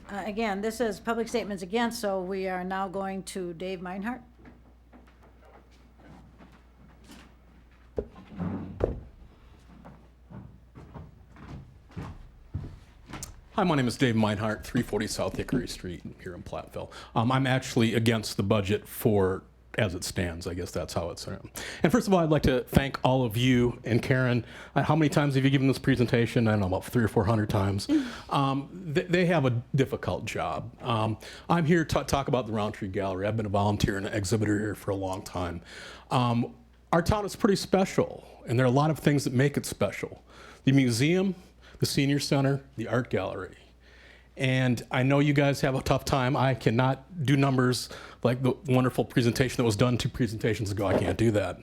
A: Again, this is public statements again, so we are now going to Dave Meinhardt.
J: Hi, my name is Dave Meinhardt, 340 South Hickory Street here in Platteville. I'm actually against the budget for as it stands. I guess that's how it's. And first of all, I'd like to thank all of you and Karen. How many times have you given this presentation? I don't know, about 300 or 400 times. They have a difficult job. I'm here to talk about the Roundtree Gallery. I've been a volunteer and an exhibitor here for a long time. Our town is pretty special, and there are a lot of things that make it special. The museum, the senior center, the art gallery. And I know you guys have a tough time. I cannot do numbers like the wonderful presentation that was done 2 presentations ago. I can't do that.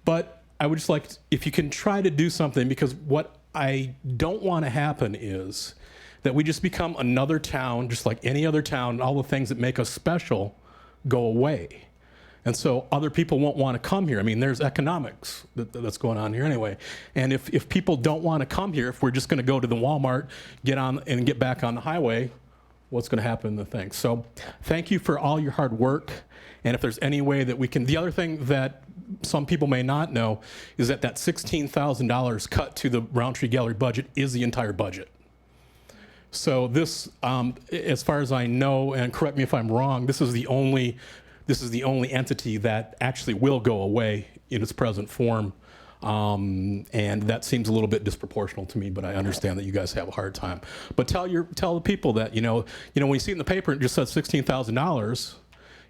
J: But I would just like, if you can try to do something, because what I don't want to happen is that we just become another town, just like any other town, and all the things that make us special go away. And so other people won't want to come here. I mean, there's economics that's going on here anyway. And if people don't want to come here, if we're just going to go to the Walmart, get on and get back on the highway, what's going to happen in the thing? So thank you for all your hard work. And if there's any way that we can, the other thing that some people may not know is that that $16,000 cut to the Roundtree Gallery budget is the entire budget. So this, as far as I know, and correct me if I'm wrong, this is the only entity that actually will go away in its present form. And that seems a little bit disproportional to me, but I understand that you guys have a hard time. But tell the people that, when you see it in the paper, it just says $16,000,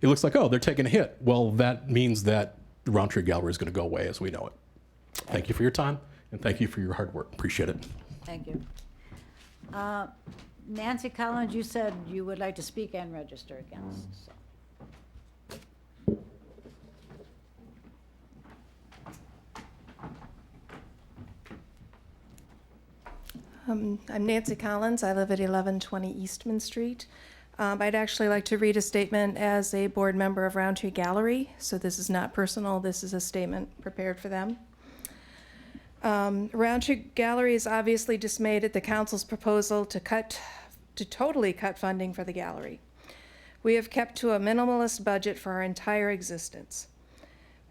J: it looks like, oh, they're taking a hit. Well, that means that the Roundtree Gallery is going to go away as we know it. Thank you for your time, and thank you for your hard work. Appreciate it.
A: Thank you. Nancy Collins, you said you would like to speak and register against. So.
K: I'm Nancy Collins. I live at 1120 Eastman Street. I'd actually like to read a statement as a board member of Roundtree Gallery. So this is not personal. This is a statement prepared for them. Roundtree Gallery is obviously dismayed at the council's proposal to totally cut funding for the gallery. We have kept to a minimalist budget for our entire existence.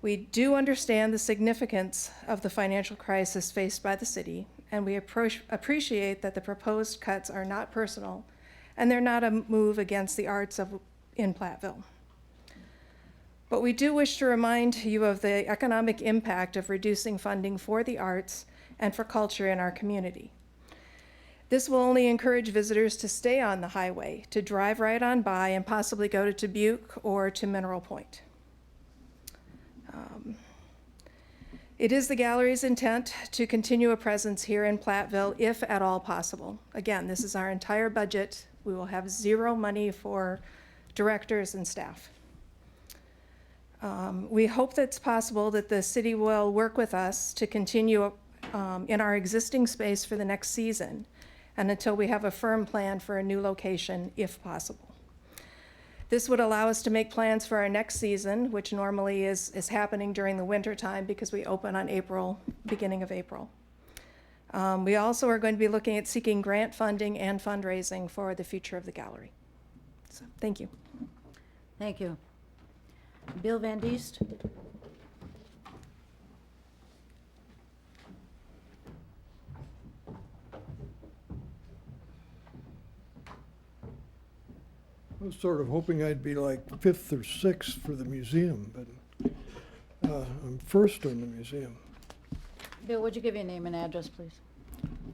K: We do understand the significance of the financial crisis faced by the city, and we appreciate that the proposed cuts are not personal, and they're not a move against the arts in Platteville. But we do wish to remind you of the economic impact of reducing funding for the arts and for culture in our community. This will only encourage visitors to stay on the highway, to drive right on by and possibly go to Dubuque or to Mineral Point. It is the gallery's intent to continue a presence here in Platteville if at all possible. Again, this is our entire budget. We will have zero money for directors and staff. We hope that it's possible that the city will work with us to continue in our existing space for the next season and until we have a firm plan for a new location, if possible. This would allow us to make plans for our next season, which normally is happening during the winter time because we open on beginning of April. We also are going to be looking at seeking grant funding and fundraising for the future of the gallery. So, thank you.
A: Thank you. Bill Van Diest.
L: I was sort of hoping I'd be like 5th or 6th for the museum, but I'm first on the museum.
A: Bill, would you give your name and address, please?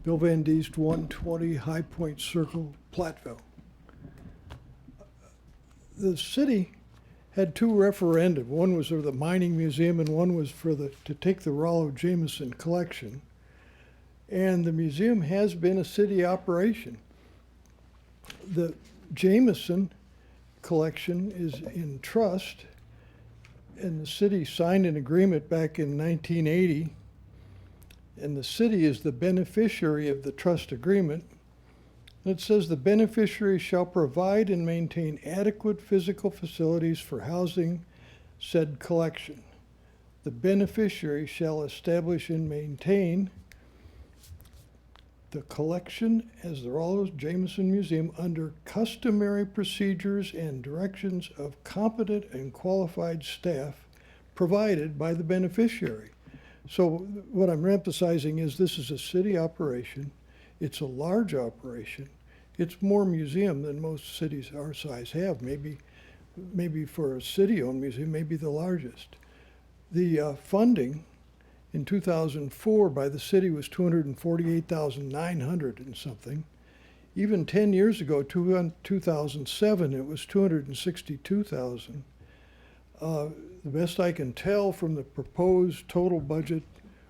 L: Bill Van Diest, 120 High Point Circle, Platteville. The city had 2 referenda. One was for the mining museum and one was for to take the Rollo Jameson collection. And the museum has been a city operation. The Jameson collection is in trust, and the city signed an agreement back in 1980 and the city is the beneficiary of the trust agreement. It says the beneficiary shall provide and maintain adequate physical facilities for housing said collection. The beneficiary shall establish and maintain the collection as the Rollo Jameson Museum under customary procedures and directions of competent and qualified staff provided by the beneficiary. So what I'm emphasizing is this is a city operation. It's a large operation. It's more museum than most cities our size have. Maybe for a city-owned museum, maybe the largest. The funding in 2004 by the city was $248,900 and something. Even 10 years ago, 2007, it was $262,000. The best I can tell from the proposed total budget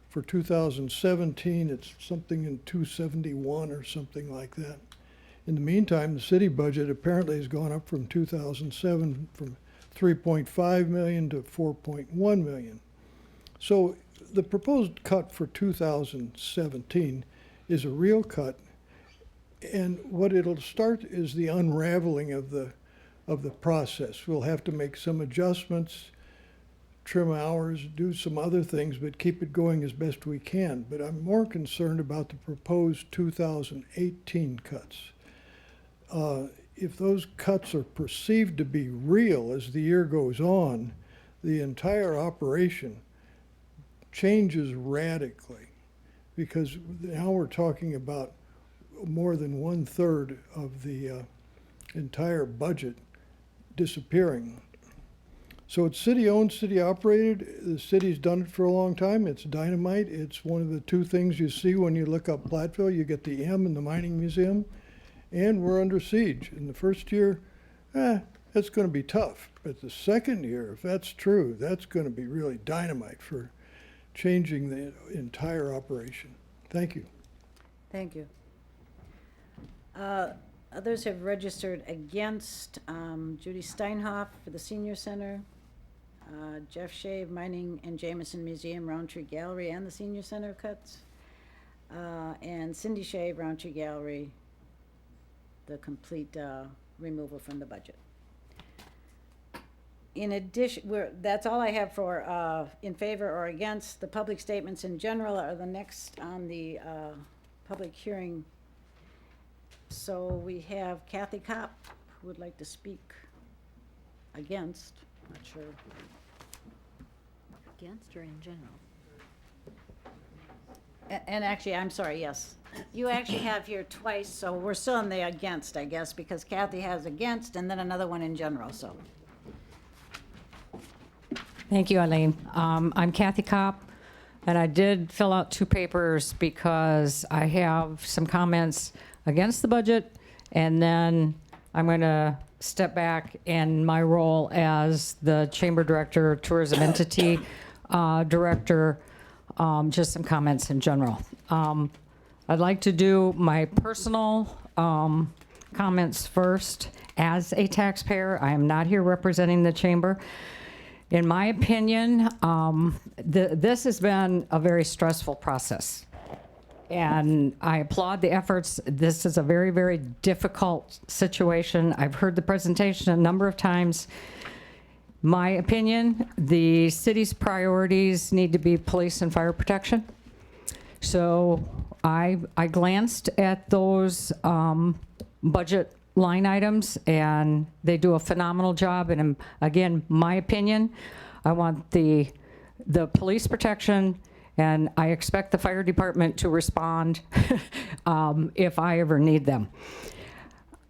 L: for 2017, it's something in 271 or something like that. In the meantime, the city budget apparently has gone up from 2007 from 3.5 million to 4.1 million. So the proposed cut for 2017 is a real cut, and what it'll start is the unraveling of the process. We'll have to make some adjustments, trim hours, do some other things, but keep it going as best we can. But I'm more concerned about the proposed 2018 cuts. If those cuts are perceived to be real as the year goes on, the entire operation changes radically, because now we're talking about more than 1/3 of the entire budget disappearing. So it's city-owned, city-operated. The city's done it for a long time. It's dynamite. It's one of the two things you see when you look up Platteville. You get the M and the Mining Museum, and we're under siege. In the first year, that's going to be tough. But the second year, if that's true, that's going to be really dynamite for changing the entire operation. Thank you.
A: Thank you. Others have registered against. Judy Steinhoff for the Senior Center, Jeff Shave, Mining and Jameson Museum, Roundtree Gallery, and the Senior Center cuts, and Cindy Shave, Roundtree Gallery, the complete removal from the budget. In addition, that's all I have for in favor or against. The public statements in general are the next on the public hearing. So we have Kathy Kopp, who would like to speak against. Not sure.
B: Against or in general?
A: And actually, I'm sorry, yes. You actually have here twice, so we're still in the against, I guess, because Kathy has against and then another one in general, so.
M: Thank you, Eileen. I'm Kathy Kopp, and I did fill out 2 papers because I have some comments against the budget, and then I'm going to step back in my role as the Chamber Director, Tourism Entity Director, just some comments in general. I'd like to do my personal comments first. As a taxpayer, I am not here representing the Chamber. In my opinion, this has been a very stressful process. And I applaud the efforts. This is a very, very difficult situation. I've heard the presentation a number of times. My opinion, the city's priorities need to be police and fire protection. So I glanced at those budget line items, and they do a phenomenal job. And again, my opinion, I want the police protection, and I expect the fire department to respond if I ever need them.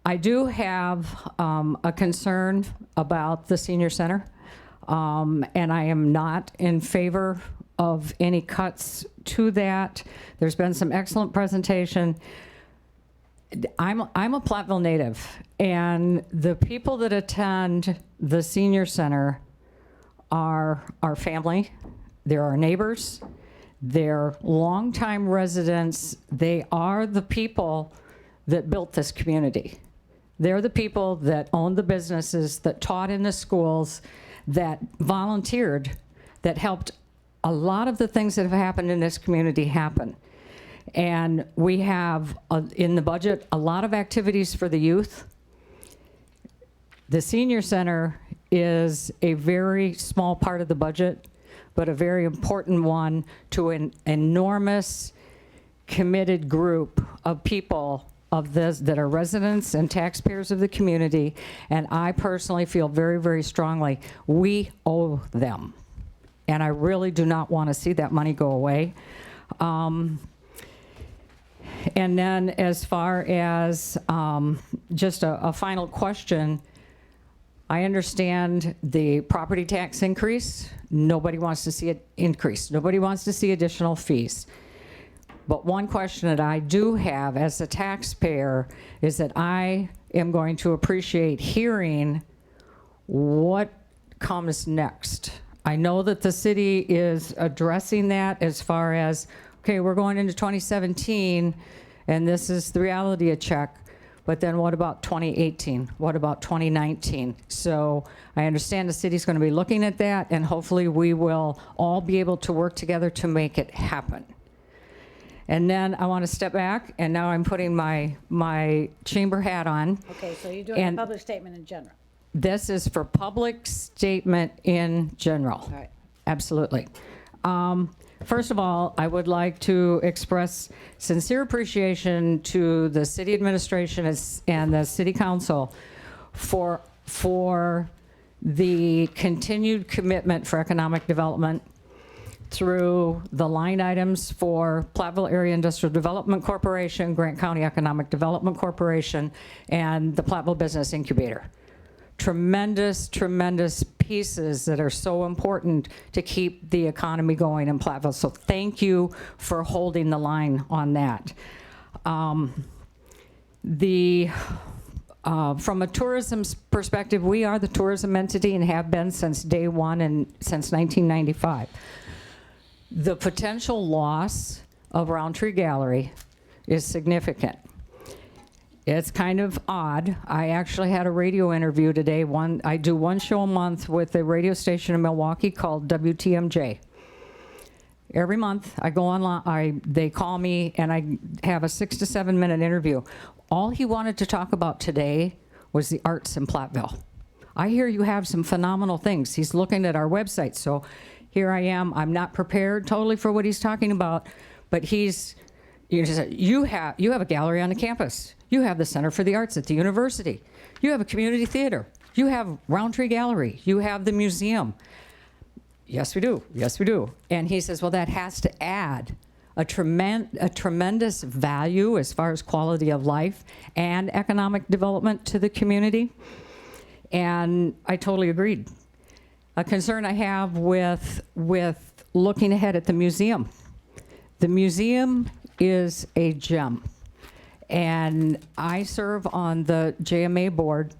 M: I do have a concern about the senior center, and I am not in favor of any cuts to that. There's been some excellent presentation. I'm a Platteville native, and the people that attend the senior center are our family. They're our neighbors. They're longtime residents. They are the people that built this community. They're the people that owned the businesses, that taught in the schools, that volunteered, that helped a lot of the things that have happened in this community happen. And we have, in the budget, a lot of activities for the youth. The senior center is a very small part of the budget, but a very important one to an enormous committed group of people of this that are residents and taxpayers of the community. And I personally feel very, very strongly we owe them. And I really do not want to see that money go away. And then as far as just a final question, I understand the property tax increase. Nobody wants to see it increase. Nobody wants to see additional fees. But one question that I do have as a taxpayer is that I am going to appreciate hearing what comes next. I know that the city is addressing that as far as, okay, we're going into 2017, and this is the reality check. But then what about 2018? What about 2019? So I understand the city's going to be looking at that, and hopefully we will all be able to work together to make it happen. And then I want to step back, and now I'm putting my chamber hat on.
A: Okay, so you're doing a public statement in general.
M: This is for public statement in general.
A: All right.
M: Absolutely. First of all, I would like to express sincere appreciation to the city administration and the city council for the continued commitment for economic development through the line items for Platteville Area Industrial Development Corporation, Grant County Economic Development Corporation, and the Platteville Business Incubator. Tremendous, tremendous pieces that are so important to keep the economy going in Platteville. So thank you for holding the line on that. From a tourism perspective, we are the tourism entity and have been since day one and since 1995. The potential loss of Roundtree Gallery is significant. It's kind of odd. I actually had a radio interview today. I do one show a month with a radio station in Milwaukee called WTMJ. Every month I go online, they call me and I have a 6 to 7 minute interview. All he wanted to talk about today was the arts in Platteville. I hear you have some phenomenal things. He's looking at our website, so here I am. I'm not prepared totally for what he's talking about, but you have a gallery on the campus. You have the Center for the Arts at the university. You have a community theater. You have Roundtree Gallery. You have the museum. Yes, we do. Yes, we do. And he says, well, that has to add a tremendous value as far as quality of life and economic development to the community. And I totally agreed. A concern I have with looking ahead at the museum. The museum is a gem. And I serve on the JMA board.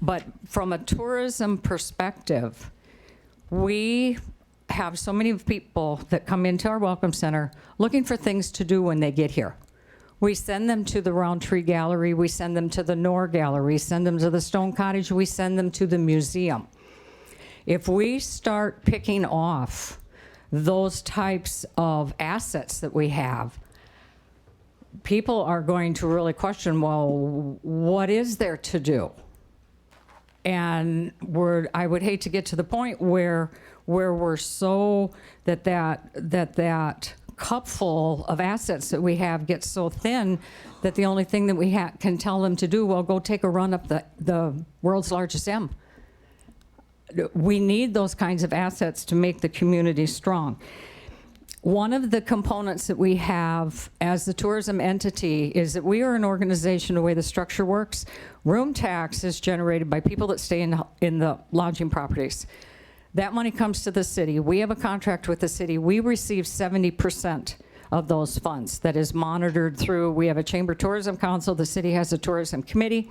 M: But from a tourism perspective, we have so many people that come into our Welcome Center looking for things to do when they get here. We send them to the Roundtree Gallery, we send them to the Knorr Gallery, send them to the Stone Cottage, we send them to the museum. If we start picking off those types of assets that we have, people are going to really question, well, what is there to do? And I would hate to get to the point where we're so that cupful of assets that we have gets so thin that the only thing that we can tell them to do, well, go take a run up the world's largest M. We need those kinds of assets to make the community strong. One of the components that we have as the tourism entity is that we are an organization, the way the structure works. Room tax is generated by people that stay in the lodging properties. That money comes to the city. We have a contract with the city. We receive 70% of those funds that is monitored through, we have a Chamber Tourism Council, the city has a tourism committee.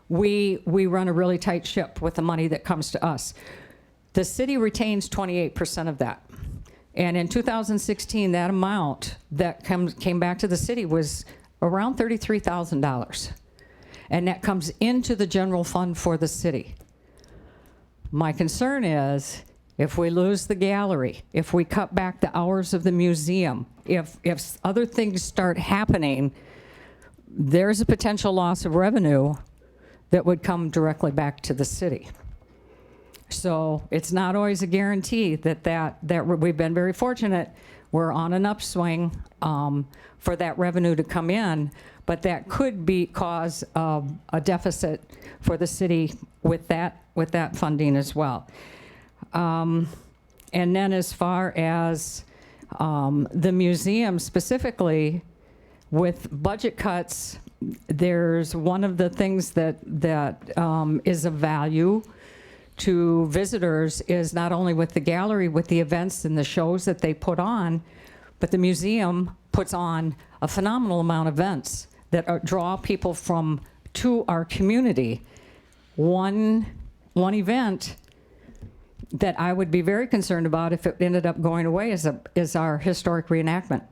M: We run a really tight ship with the money that comes to us. The city retains 28% of that. And in 2016, that amount that came back to the city was around $33,000. And that comes into the general fund for the city. My concern is, if we lose the gallery, if we cut back the hours of the museum, if other things start happening, there's a potential loss of revenue that would come directly back to the city. So it's not always a guarantee that we've been very fortunate. We're on an upswing for that revenue to come in, but that could cause a deficit for the city with that funding as well. And then as far as the museum specifically, with budget cuts, there's one of the things that is of value to visitors is not only with the gallery, with the events and the shows that they put on, but the museum puts on a phenomenal amount of events that draw people to our community. One event that I would be very concerned about if it ended up going away is our historic reenactment.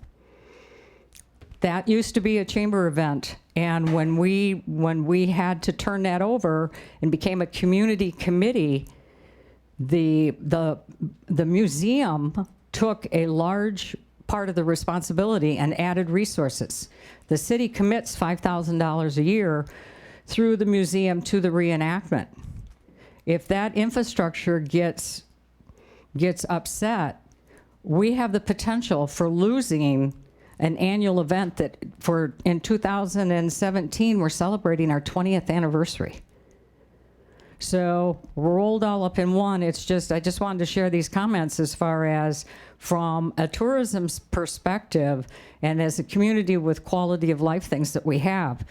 M: That used to be a chamber event, and when we had to turn that over and became a community committee, the museum took a large part of the responsibility and added resources. The city commits $5,000 a year through the museum to the reenactment. If that infrastructure gets upset, we have the potential for losing an annual event that in 2017, we're celebrating our 20th anniversary. So we're rolled all up in one. I just wanted to share these comments as far as from a tourism perspective and as a community with quality of life things that we have.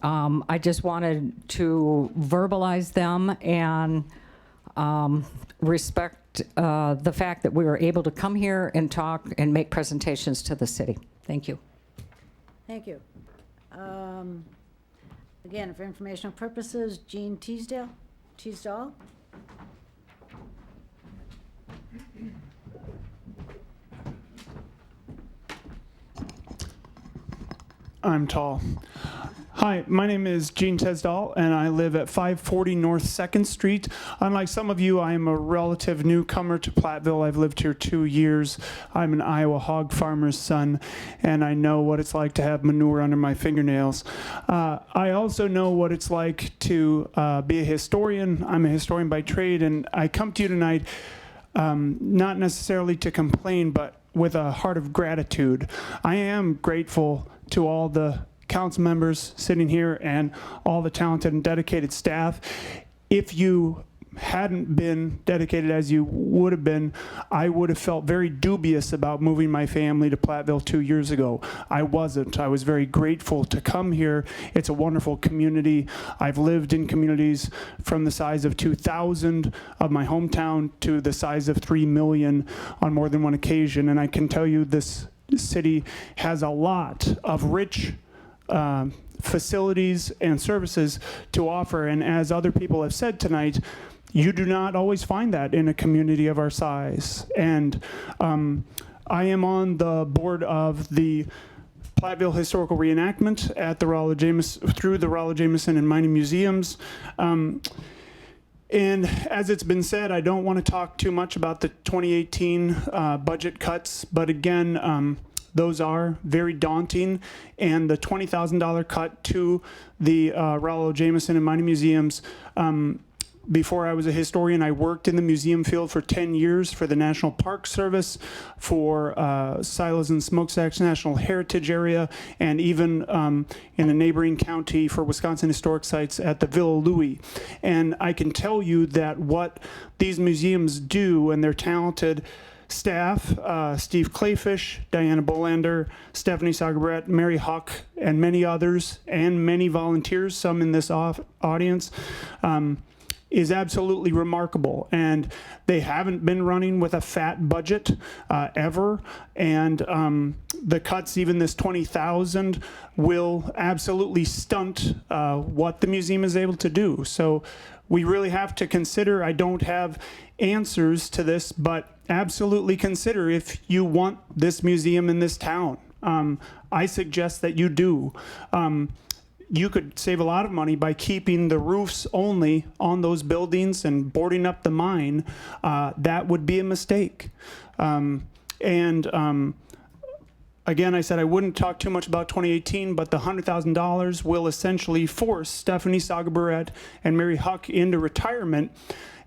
M: I just wanted to verbalize them and respect the fact that we were able to come here and talk and make presentations to the city. Thank you.
A: Thank you. Again, for informational purposes, Jean Teasdale.
N: I'm tall. Hi, my name is Gene Tesdall, and I live at 540 North 2nd Street. Unlike some of you, I am a relative newcomer to Platteville. I've lived here 2 years. I'm an Iowa hog farmer's son, and I know what it's like to have manure under my fingernails. I also know what it's like to be a historian. I'm a historian by trade, and I come to you tonight not necessarily to complain, but with a heart of gratitude. I am grateful to all the council members sitting here and all the talented and dedicated staff. If you hadn't been dedicated as you would have been, I would have felt very dubious about moving my family to Platteville 2 years ago. I wasn't. I was very grateful to come here. It's a wonderful community. I've lived in communities from the size of 2,000 of my hometown to the size of 3 million on more than one occasion, and I can tell you this city has a lot of rich facilities and services to offer, and as other people have said tonight, you do not always find that in a community of our size. And I am on the board of the Platteville Historical Reenactment at the through the Rollo Jameson and Mining Museums. And as it's been said, I don't want to talk too much about the 2018 budget cuts, but again, those are very daunting, and the $20,000 cut to the Rollo Jameson and Mining Museums. Before I was a historian, I worked in the museum field for 10 years for the National Park Service, for Silos and Smokestacks National Heritage Area, and even in a neighboring county for Wisconsin Historic Sites at the Villa Louis. And I can tell you that what these museums do, and their talented staff, Steve Clayfish, Diana Bolander, Stephanie Sagerbrett, Mary Huck, and many others, and many volunteers, some in this audience, is absolutely remarkable. And they haven't been running with a fat budget ever. And the cuts, even this $20,000, will absolutely stunt what the museum is able to do. So we really have to consider, I don't have answers to this, but absolutely consider if you want this museum in this town. I suggest that you do. you could save a lot of money by keeping the roofs only on those buildings and boarding up the mine. That would be a mistake. Again, I said I wouldn't talk too much about 2018, but the $100,000 will essentially force Stephanie Sagaburet and Mary Huck into retirement.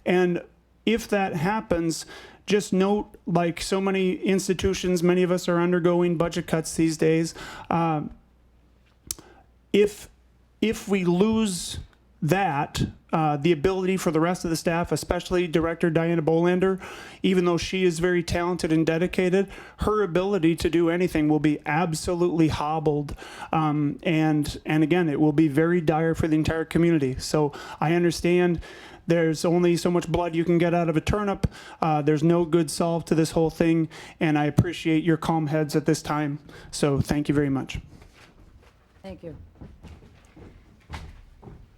N: And if that happens, just note, like so many institutions, many of us are undergoing budget cuts these days. If we lose that, the ability for the rest of the staff, especially Director Diana Bolander, even though she is very talented and dedicated, her ability to do anything will be absolutely hobbled. And again, it will be very dire for the entire community. So I understand there's only so much blood you can get out of a turnip. There's no good solve to this whole thing. And I appreciate your calm heads at this time. So thank you very much.
A: Thank you.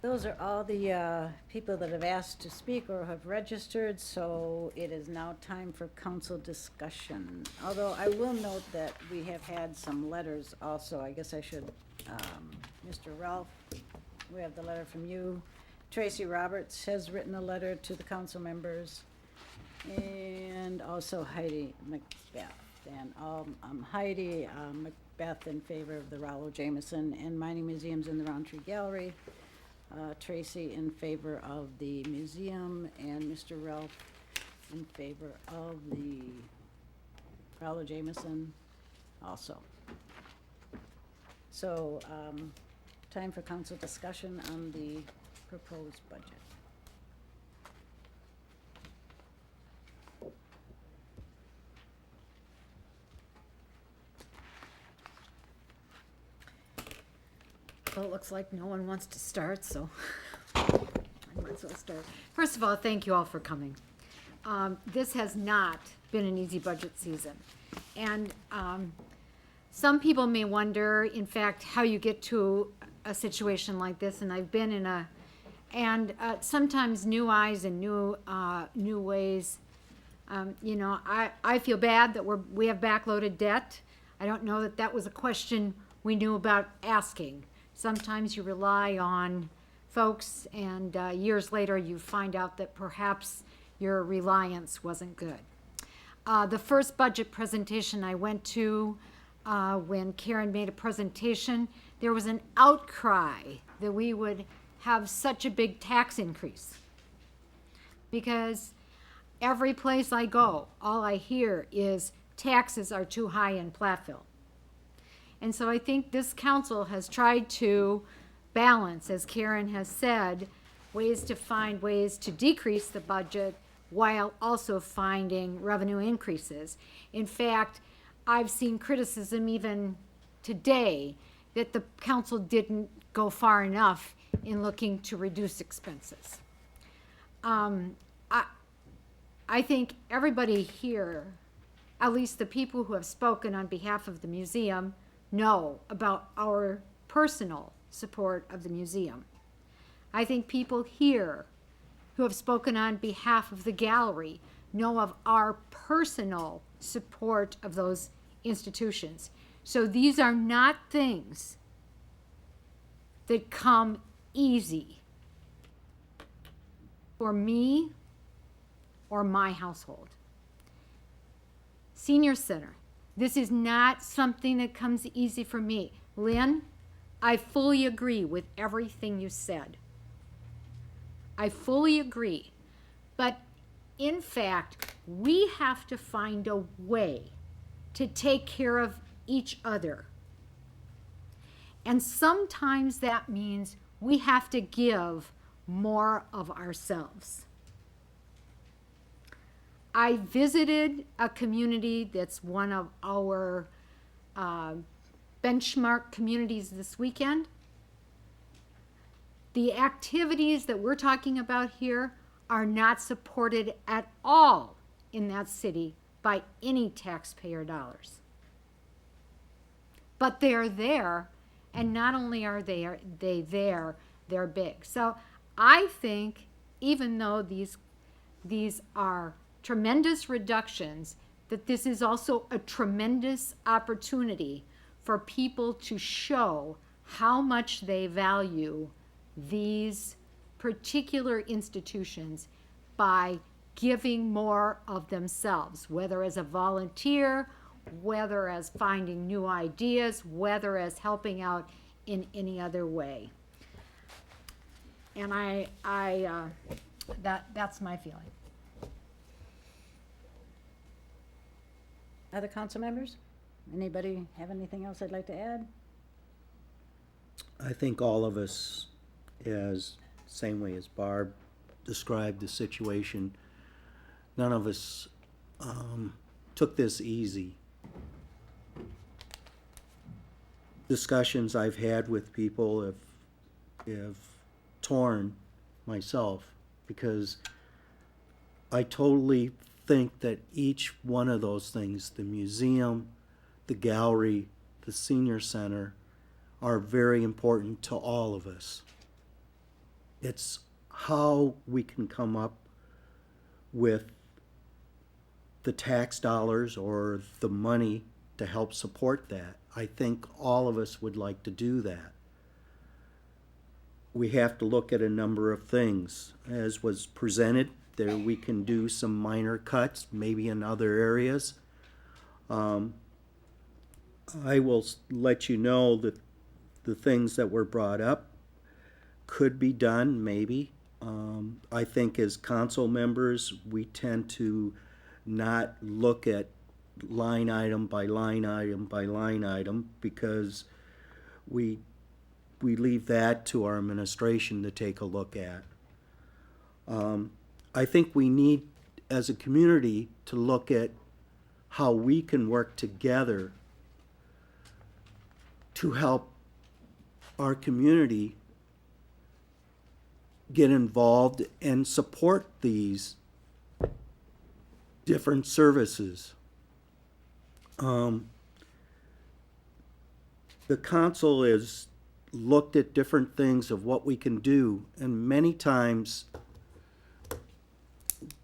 A: Those are all the people that have asked to speak or have registered, so it is now time for council discussion. Although I will note that we have had some letters also. I guess I should, Mr. Ralph, we have the letter from you. Tracy Roberts has written a letter to the council members, and also Heidi Macbeth. And Heidi Macbeth in favor of the Rollo Jameson and Mining Museums in the Roundtree Gallery. Tracy in favor of the museum, and Mr. Ralph in favor of the Rollo Jameson also. So, time for council discussion on the proposed budget.
O: Well, it looks like no one wants to start, so I might as well start. First of all, thank you all for coming. This has not been an easy budget season. And some people may wonder, in fact, how you get to a situation like this. And I've been in sometimes new eyes and new ways. You know, I feel bad that we have backloaded debt. I don't know that was a question we knew about asking. Sometimes you rely on folks, and years later you find out that perhaps your reliance wasn't good. The first budget presentation I went to, when Karen made a presentation, there was an outcry that we would have such a big tax increase. Because every place I go, all I hear is taxes are too high in Platteville. And so I think this council has tried to balance, as Karen has said, ways to decrease the budget while also finding revenue increases. In fact, I've seen criticism even today that the council didn't go far enough in looking to reduce expenses. I think everybody here, at least the people who have spoken on behalf of the museum, know about our personal support of the museum. I think people here who have spoken on behalf of the gallery know of our personal support of those institutions. So these are not things that come easy for me or my household. Senior Center. This is not something that comes easy for me. Lynn, I fully agree with everything you said. I fully agree. But in fact, we have to find a way to take care of each other. And sometimes that means we have to give more of ourselves. I visited a community that's one of our benchmark communities this weekend. The activities that we're talking about here are not supported at all in that city by any taxpayer dollars. But they're there, and not only are they there, they're big. So I think even though these are tremendous reductions, that this is also a tremendous opportunity for people to show how much they value these particular institutions by giving more of themselves, whether as a volunteer, whether as finding new ideas, whether as helping out in any other way. And that's my feeling.
A: Other council members? Anybody have anything else they'd like to add?
P: I think all of us, as same way as Barb described the situation, none of us took this easy. Discussions I've had with people have torn myself, because I totally think that each one of those things, the museum, the gallery, the senior center, are very important to all of us. It's how we can come up with the tax dollars or the money to help support that. I think all of us would like to do that. We have to look at a number of things. As was presented, there we can do some minor cuts, maybe in other areas. I will let you know that the things that were brought up could be done, maybe. I think as council members, we tend to not look at line item by line item by line item, because we leave that to our administration to take a look at. I think we need, as a community, to look at how we can work together to help our community get involved and support these different services. The council has looked at different things of what we can do, and many times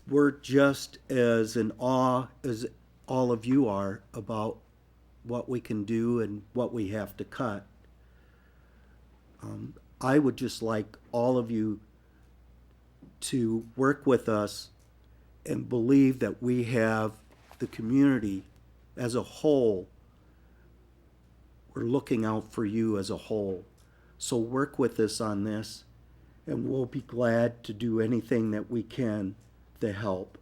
P: we're just as in awe as all of you are about what we can do and what we have to cut. I would just like all of you to work with us and believe that we have the community as a whole. We're looking out for you as a whole. So work with us on this, and we'll be glad to do anything that we can to help.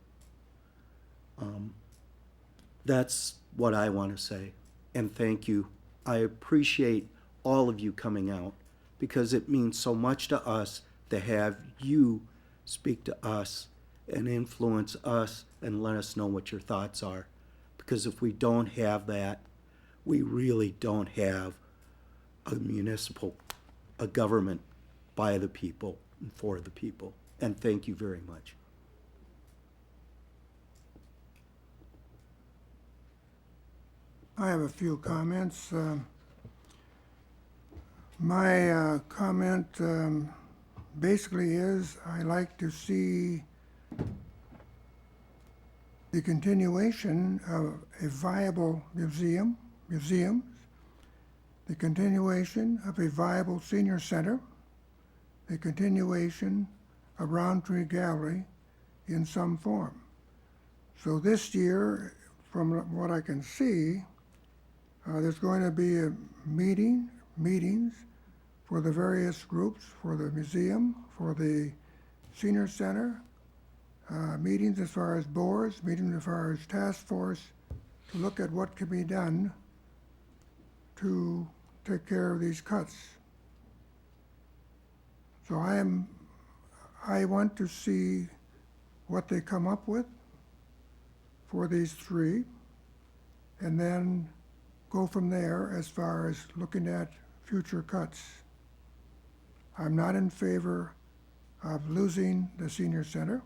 P: That's what I want to say, and thank you. I appreciate all of you coming out, because it means so much to us to have you speak to us and influence us and let us know what your thoughts are. Because if we don't have that, we really don't have a municipal, a government by the people and for the people. And thank you very much.
Q: I have a few comments. My comment basically is I like to see the continuation of a viable museums, the continuation of a viable senior center, the continuation of Roundtree Gallery in some form. So this year, from what I can see, there's going to be a meetings for the various groups, for the museum, for the senior center, meetings as far as boards, meetings as far as task force, to look at what can be done to take care of these cuts. So I want to see what they come up with for these three, and then go from there as far as looking at future cuts. I'm not in favor of losing the senior center.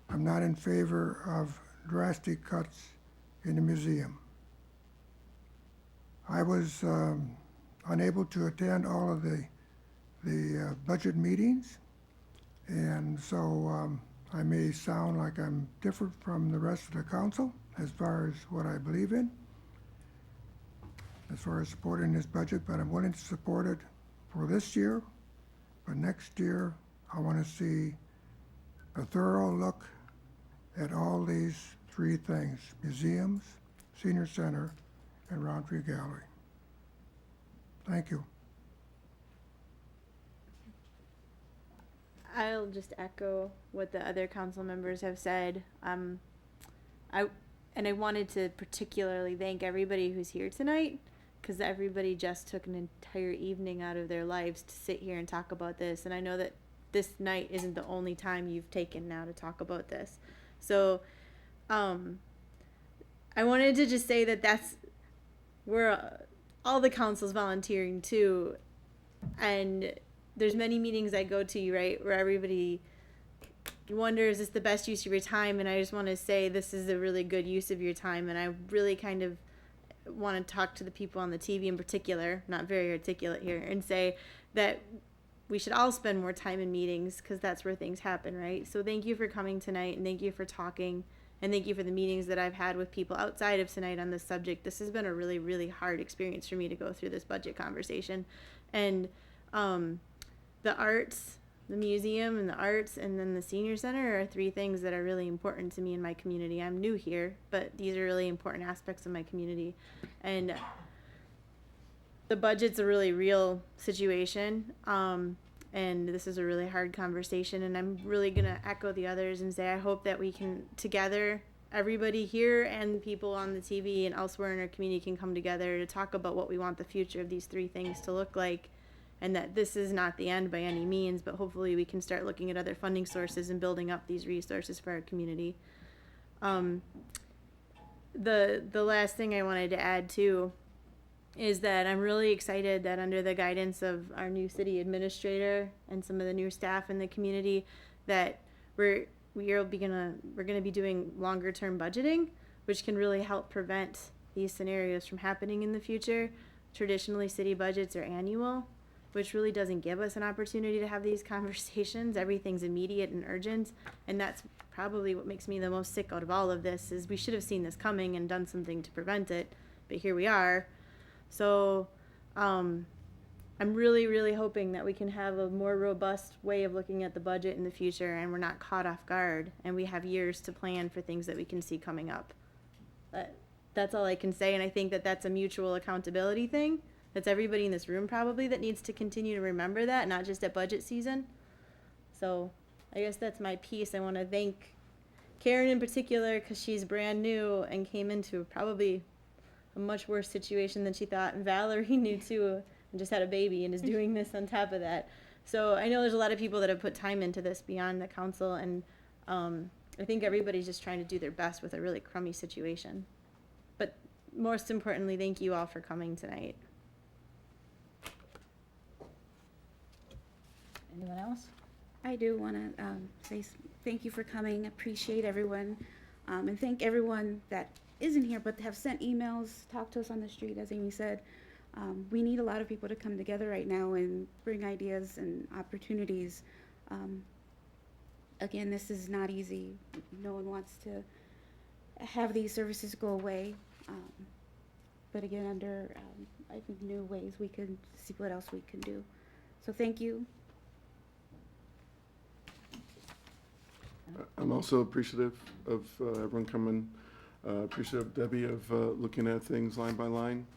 Q: I'm not in favor of drastic cuts in the museum. I was unable to attend all of the budget meetings, and so I may sound like I'm different from the rest of the council as far as what I believe in. As far as supporting this budget, but I'm willing to support it for this year. But next year, I want to see a thorough look at all these three things: museums, senior center, and Roundtree Gallery. Thank you.
R: I'll just echo what the other council members have said. I wanted to particularly thank everybody who's here tonight, because everybody just took an entire evening out of their lives to sit here and talk about this. And I know that this night isn't the only time you've taken now to talk about this. So, I wanted to just say that we're all the council's volunteering too, and there's many meetings I go to, right, where everybody wonders, is this the best use of your time? And I just want to say this is a really good use of your time, and I really kind of want to talk to the people on the TV in particular, not very articulate here, and say that we should all spend more time in meetings, because that's where things happen, right? So thank you for coming tonight, and thank you for talking, and thank you for the meetings that I've had with people outside of tonight on this subject. This has been a really, really hard experience for me to go through this budget conversation. And the arts, the museum and the arts, and then the senior center are three things that are really important to me in my community. I'm new here, but these are really important aspects of my community. And the budget's a really real situation. And this is a really hard conversation, and I'm really gonna echo the others and say I hope that we can together, everybody here and people on the TV and elsewhere in our community, can come together to talk about what we want the future of these three things to look like, and that this is not the end by any means, but hopefully we can start looking at other funding sources and building up these resources for our community. The last thing I wanted to add too is that I'm really excited that under the guidance of our new city administrator and some of the new staff in the community, that we're gonna be doing longer term budgeting, which can really help prevent these scenarios from happening in the future. Traditionally, city budgets are annual, which really doesn't give us an opportunity to have these conversations. Everything's immediate and urgent, and that's probably what makes me the most sick out of all of this, is we should have seen this coming and done something to prevent it, but here we are. So I'm really, really hoping that we can have a more robust way of looking at the budget in the future, and we're not caught off guard, and we have years to plan for things that we can see coming up. That's all I can say, and I think that that's a mutual accountability thing. That's everybody in this room probably that needs to continue to remember that, not just at budget season. So I guess that's my piece. I want to thank Karen in particular, because she's brand new and came into probably a much worse situation than she thought. And Valerie knew too, and just had a baby and is doing this on top of that. So I know there's a lot of people that have put time into this beyond the council, and I think everybody's just trying to do their best with a really crummy situation. But most importantly, thank you all for coming tonight.
A: Anyone else?
S: I do want to say thank you for coming. Appreciate everyone, and thank everyone that isn't here but have sent emails, talked to us on the street. As Amy said, we need a lot of people to come together right now and bring ideas and opportunities. Again, this is not easy. No one wants to have these services go away, but again, under I think new ways we can see what else we can do. So thank you.
T: I'm also appreciative of everyone coming. Appreciative, Debbie, of looking at things line by line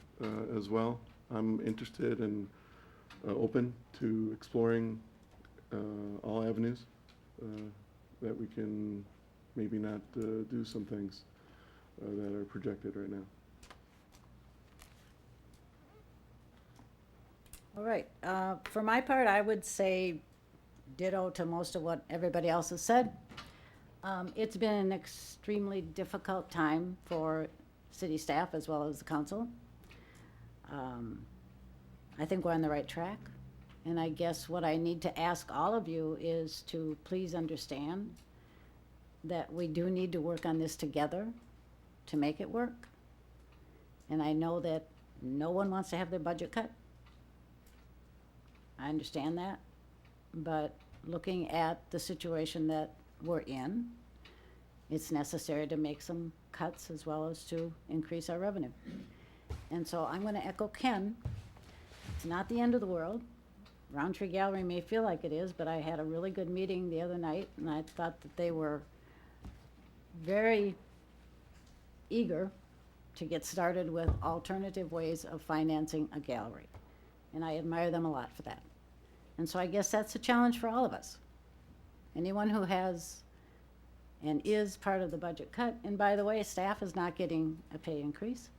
T: as well. I'm interested and open to exploring all avenues that we can maybe not do some things that are projected right now.
A: All right. For my part, I would say ditto to most of what everybody else has said. It's been an extremely difficult time for city staff as well as the council. I think we're on the right track. And I guess what I need to ask all of you is to please understand that we do need to work on this together to make it work. And I know that no one wants to have their budget cut. I understand that. But looking at the situation that we're in, it's necessary to make some cuts as well as to increase our revenue. And so I'm going to echo Ken. It's not the end of the world. Roundtree Gallery may feel like it is, but I had a really good meeting the other night, and I thought that they were very eager to get started with alternative ways of financing a gallery. And I admire them a lot for that. And so I guess that's a challenge for all of us. Anyone who has and is part of the budget cut, and by the way, staff is not getting a pay increase.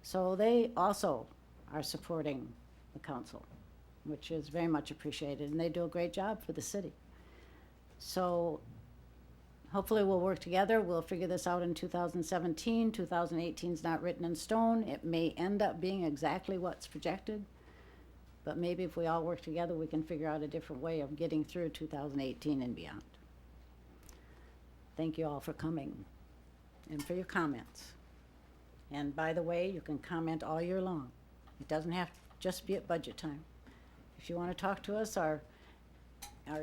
A: So they also are supporting the council, which is very much appreciated, and they do a great job for the city. So hopefully we'll work together. We'll figure this out in 2017. 2018 is not written in stone. It may end up being exactly what's projected, but maybe if we all work together, we can figure out a different way of getting through 2018 and beyond. Thank you all for coming and for your comments. And by the way, you can comment all year long. It doesn't have to just be at budget time. If you want to talk to us, our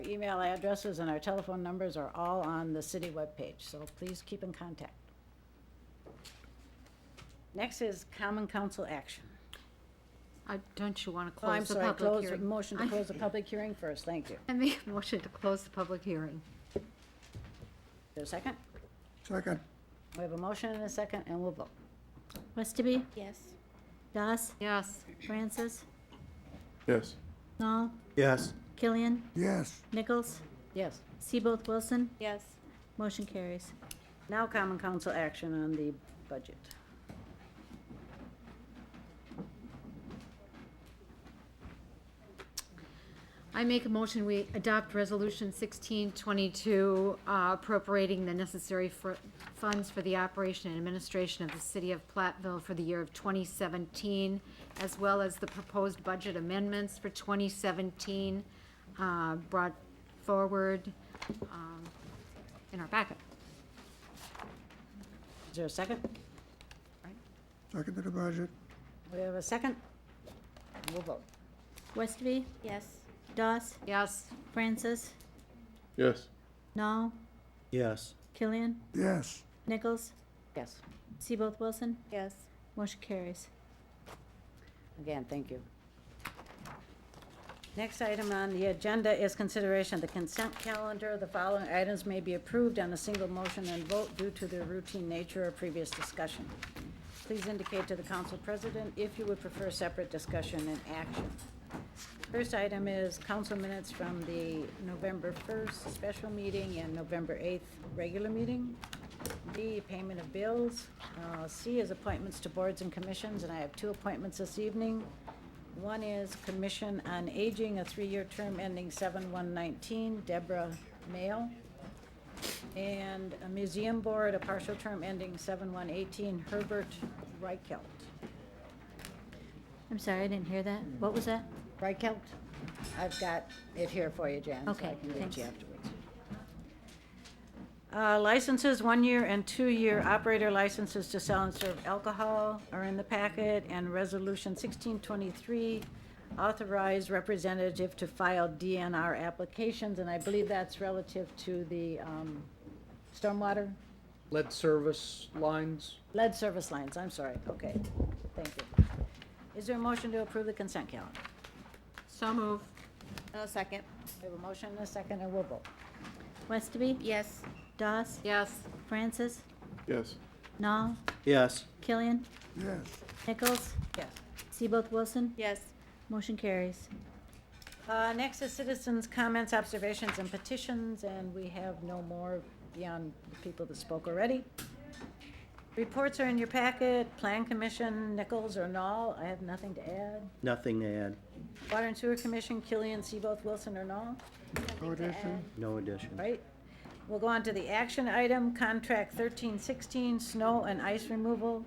A: email addresses and our telephone numbers are all on the city webpage, so please keep in contact. Next is common council action.
O: Don't you want to
A: Oh, I'm
O: close the
A: sorry,
O: public hearing?
A: motion to close the public hearing first, thank you.
O: I make a motion to close the public hearing.
A: Is there a second?
Q: Second.
A: We have a motion and a second, and we'll vote.
B: Westerby,
S: Yes.
B: Doss,
O: Yes.
B: Francis,
T: Yes.
B: Knoll,
P: Yes.
B: Killian,
Q: Yes.
B: Nichols,
A: Yes.
B: Seaboth Wilson,
R: Yes.
B: motion carries.
A: Now common council action on the budget.
O: I make a motion, we adopt resolution 1622, appropriating the necessary funds for the operation and administration of the city of Platteville for the year of 2017, as well as the proposed budget amendments for 2017, brought forward, in our packet.
A: Is there a second?
Q: Second to the budget.
A: We have a second? We'll vote.
B: Westerby,
S: Yes.
B: Doss,
O: Yes.
B: Francis,
T: Yes.
B: Knoll,
P: Yes.
B: Killian,
Q: Yes.
B: Nichols,
A: Yes.
B: Seaboth Wilson,
R: Yes.
B: motion carries.
A: Again, thank you. Next item on the agenda is consideration of the consent calendar. The following items may be approved on a single motion and vote due to their routine nature or previous discussion. Please indicate to the council president if you would prefer separate discussion and action. First item is council minutes from the November 1st special meeting and November 8th regular meeting. B, payment of bills. C is appointments to boards and commissions, and I have 2 appointments this evening. One is Commission on Aging, a 3-year term ending 7/1/19, Deborah Mayo. And a Museum Board, a partial term ending 7/1/18, Herbert Reichelt.
B: I'm sorry, I didn't hear that. What was that?
A: Reichelt? I've got it here for you, Jan. so I
B: Okay,
A: can get
B: thanks.
A: you afterwards. Licenses, 1-year and 2-year operator licenses to sell and serve alcohol are in the packet, and Resolution 1623, authorized representative to file DNR applications, and I believe that's relative to the stormwater,
U: lead service lines.
A: lead service lines, I'm sorry, okay, thank you. Is there a motion to approve the consent calendar?
O: So move.
R: No, second.
A: We have a motion and a second, and we'll vote.
B: Westerby,
S: Yes.
B: Doss,
O: Yes.
B: Francis,
T: Yes.
B: Knoll,
P: Yes.
B: Killian,
Q: Yes.
B: Nichols,
A: Yes.
B: Seaboth Wilson,
R: Yes.
B: motion carries.
A: Next is citizens' comments, observations, and petitions, and we have no more beyond the people that spoke already. Reports are in your packet. Plan Commission, Nichols or Knoll, I have nothing to add.
P: Nothing to add.
A: Water and Sewer Commission, Killian, Seaboth, Wilson, or Knoll?
Q: No addition.
P: No addition.
A: Right. We'll go on to the action item, Contract 1316, Snow and Ice Removal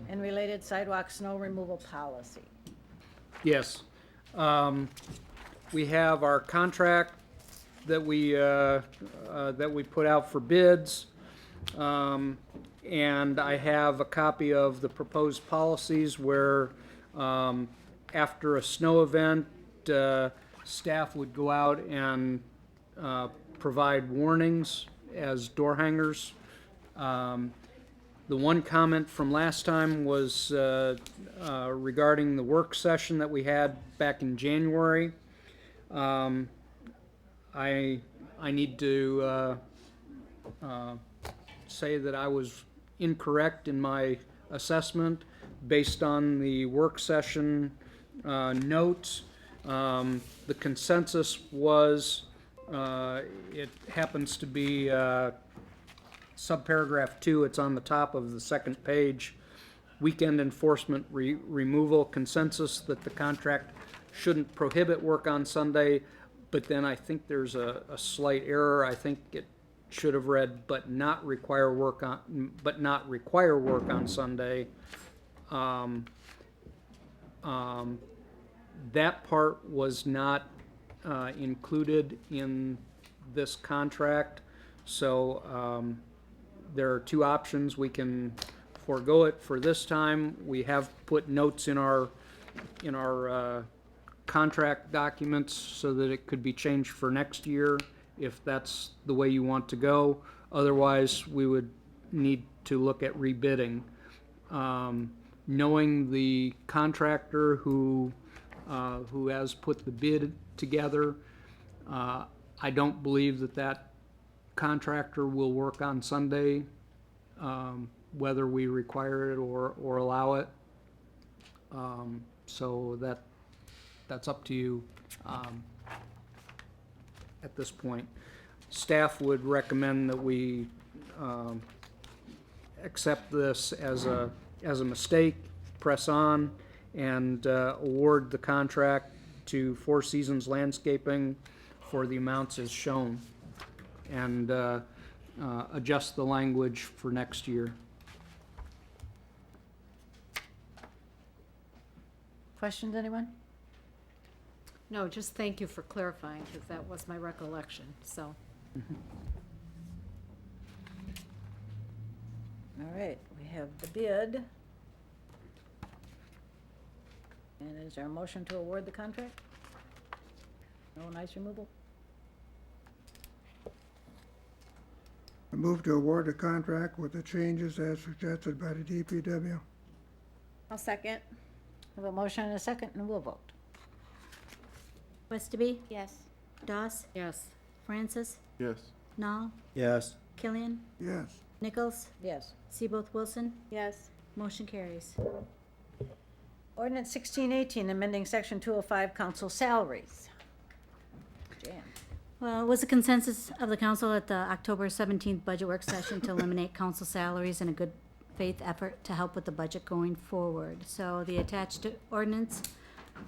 A: and related sidewalk snow removal policy.
U: Yes. We have our contract that we put out for bids. And I have a copy of the proposed policies where, after a snow event, staff would go out and provide warnings as door hangers. The one comment from last time was regarding the work session that we had back in January. I need to say that I was incorrect in my assessment based on the work session notes. The consensus was, it happens to be subparagraph 2, it's on the top of the second page. Weekend enforcement removal consensus that the contract shouldn't prohibit work on Sunday, but then I think there's a slight error. I think it should have read, but not require work on Sunday. That part was not included in this contract, so there are two options. We can forego it for this time. We have put notes in our contract documents so that it could be changed for next year if that's the way you want to go. Otherwise, we would need to look at rebidding. Knowing the contractor who has put the bid together, I don't believe that contractor will work on Sunday, whether we require it or allow it. So that's up to you at this point. Staff would recommend that we accept this as a mistake, press on, and award the contract to Four Seasons Landscaping for the amounts as shown, and adjust the language for next year.
A: Questions, anyone?
O: No, just thank you for clarifying, because that was my recollection, so.
A: All right, we have the bid. And is there a motion to award the contract? No ice removal?
Q: I move to award the contract with the changes as suggested by the DPW.
R: I'll second.
A: We have a motion and a second, and we'll vote.
B: Westerby,
R: Yes.
B: Doss,
O: Yes.
B: Francis,
T: Yes.
B: Nall,
P: Yes.
B: Killian,
Q: Yes.
B: Nichols,
A: Yes.
B: Seaboth Wilson,
R: Yes.
B: motion carries.
A: Ordinance 1618, amending section 205, council salaries. Jan.
B: Well, it was a consensus of the council at the October 17th budget work session to eliminate council salaries in a good faith effort to help with the budget going forward. So the attached ordinance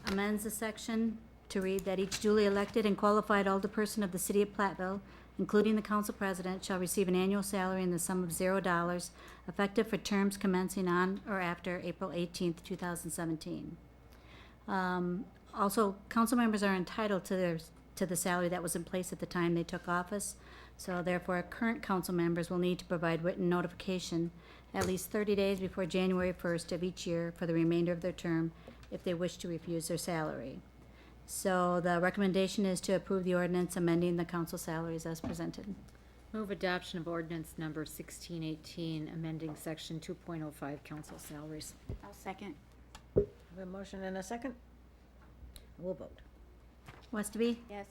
B: amends the section to read that each duly elected and qualified alderperson of the city of Platteville, including the council president, shall receive an annual salary in the sum of $0, effective for terms commencing on or after April 18th, 2017. Also, council members are entitled to the salary that was in place at the time they took office. So therefore, current council members will need to provide written notification at least 30 days before January 1st of each year for the remainder of their term if they wish to refuse their salary. So the recommendation is to approve the ordinance amending the council salaries as presented.
O: Move adoption of ordinance number 1618, amending section 2.05, council salaries.
R: I'll second.
A: We have a motion and a second. We'll vote.
B: Westerby,
R: Yes.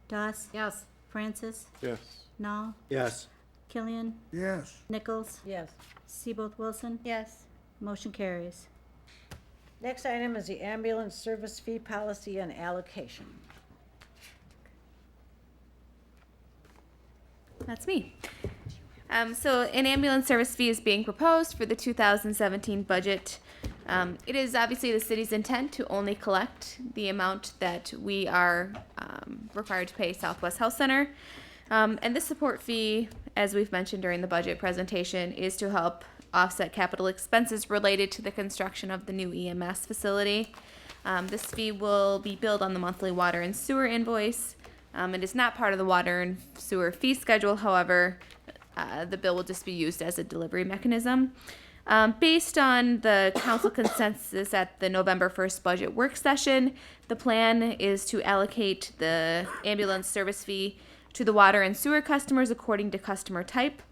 B: Doss,
O: Yes.
B: Francis,
T: Yes.
B: Nall,
P: Yes.
B: Killian,
Q: Yes.
B: Nichols,
A: Yes.
B: Seaboth Wilson,
R: Yes.
B: motion carries.
A: Next item is the ambulance service fee policy and allocation.
C: That's me. So an ambulance service fee is being proposed for the 2017 budget. It is obviously the city's intent to only collect the amount that we are required to pay Southwest Health Center. And this support fee, as we've mentioned during the budget presentation, is to help offset capital expenses related to the construction of the new EMS facility. This fee will be billed on the monthly water and sewer invoice. It is not part of the water and sewer fee schedule, however, the bill will just be used as a delivery mechanism. Based on the council consensus at the November 1st budget work session, the plan is to allocate the ambulance service fee to the water and sewer customers according to customer type.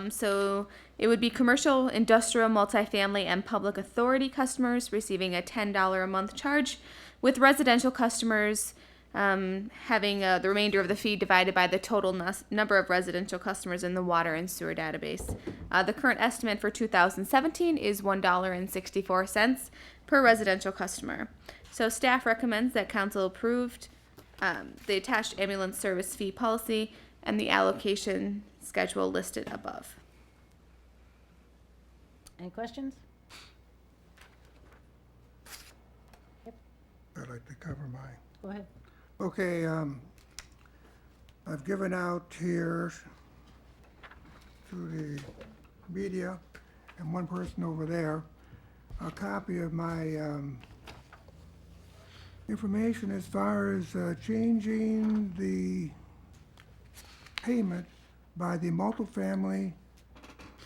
C: So it would be commercial, industrial, multifamily, and public authority customers receiving a $10 a month charge, with residential customers having the remainder of the fee divided by the total number of residential customers in the water and sewer database. The current estimate for 2017 is $1.64 per residential customer. So staff recommends that council approved the attached ambulance service fee policy and the allocation schedule listed above.
A: Any questions?
Q: I'd like to cover mine.
A: Go ahead.
Q: Okay, I've given out here to the media and one person over there a copy of my information as far as changing the payment by the multifamily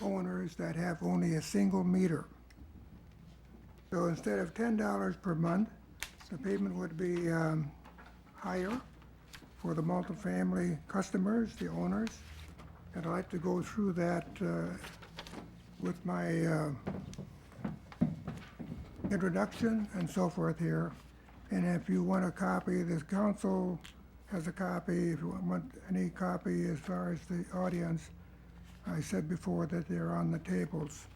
Q: owners that have only a single meter. So instead of $10 per month, the payment would be higher for the multifamily customers, the owners. And I'd like to go through that with my introduction and so forth here. And if you want a copy, this council has a copy. If you want any copy as far as the audience, I said before that they're on the tables.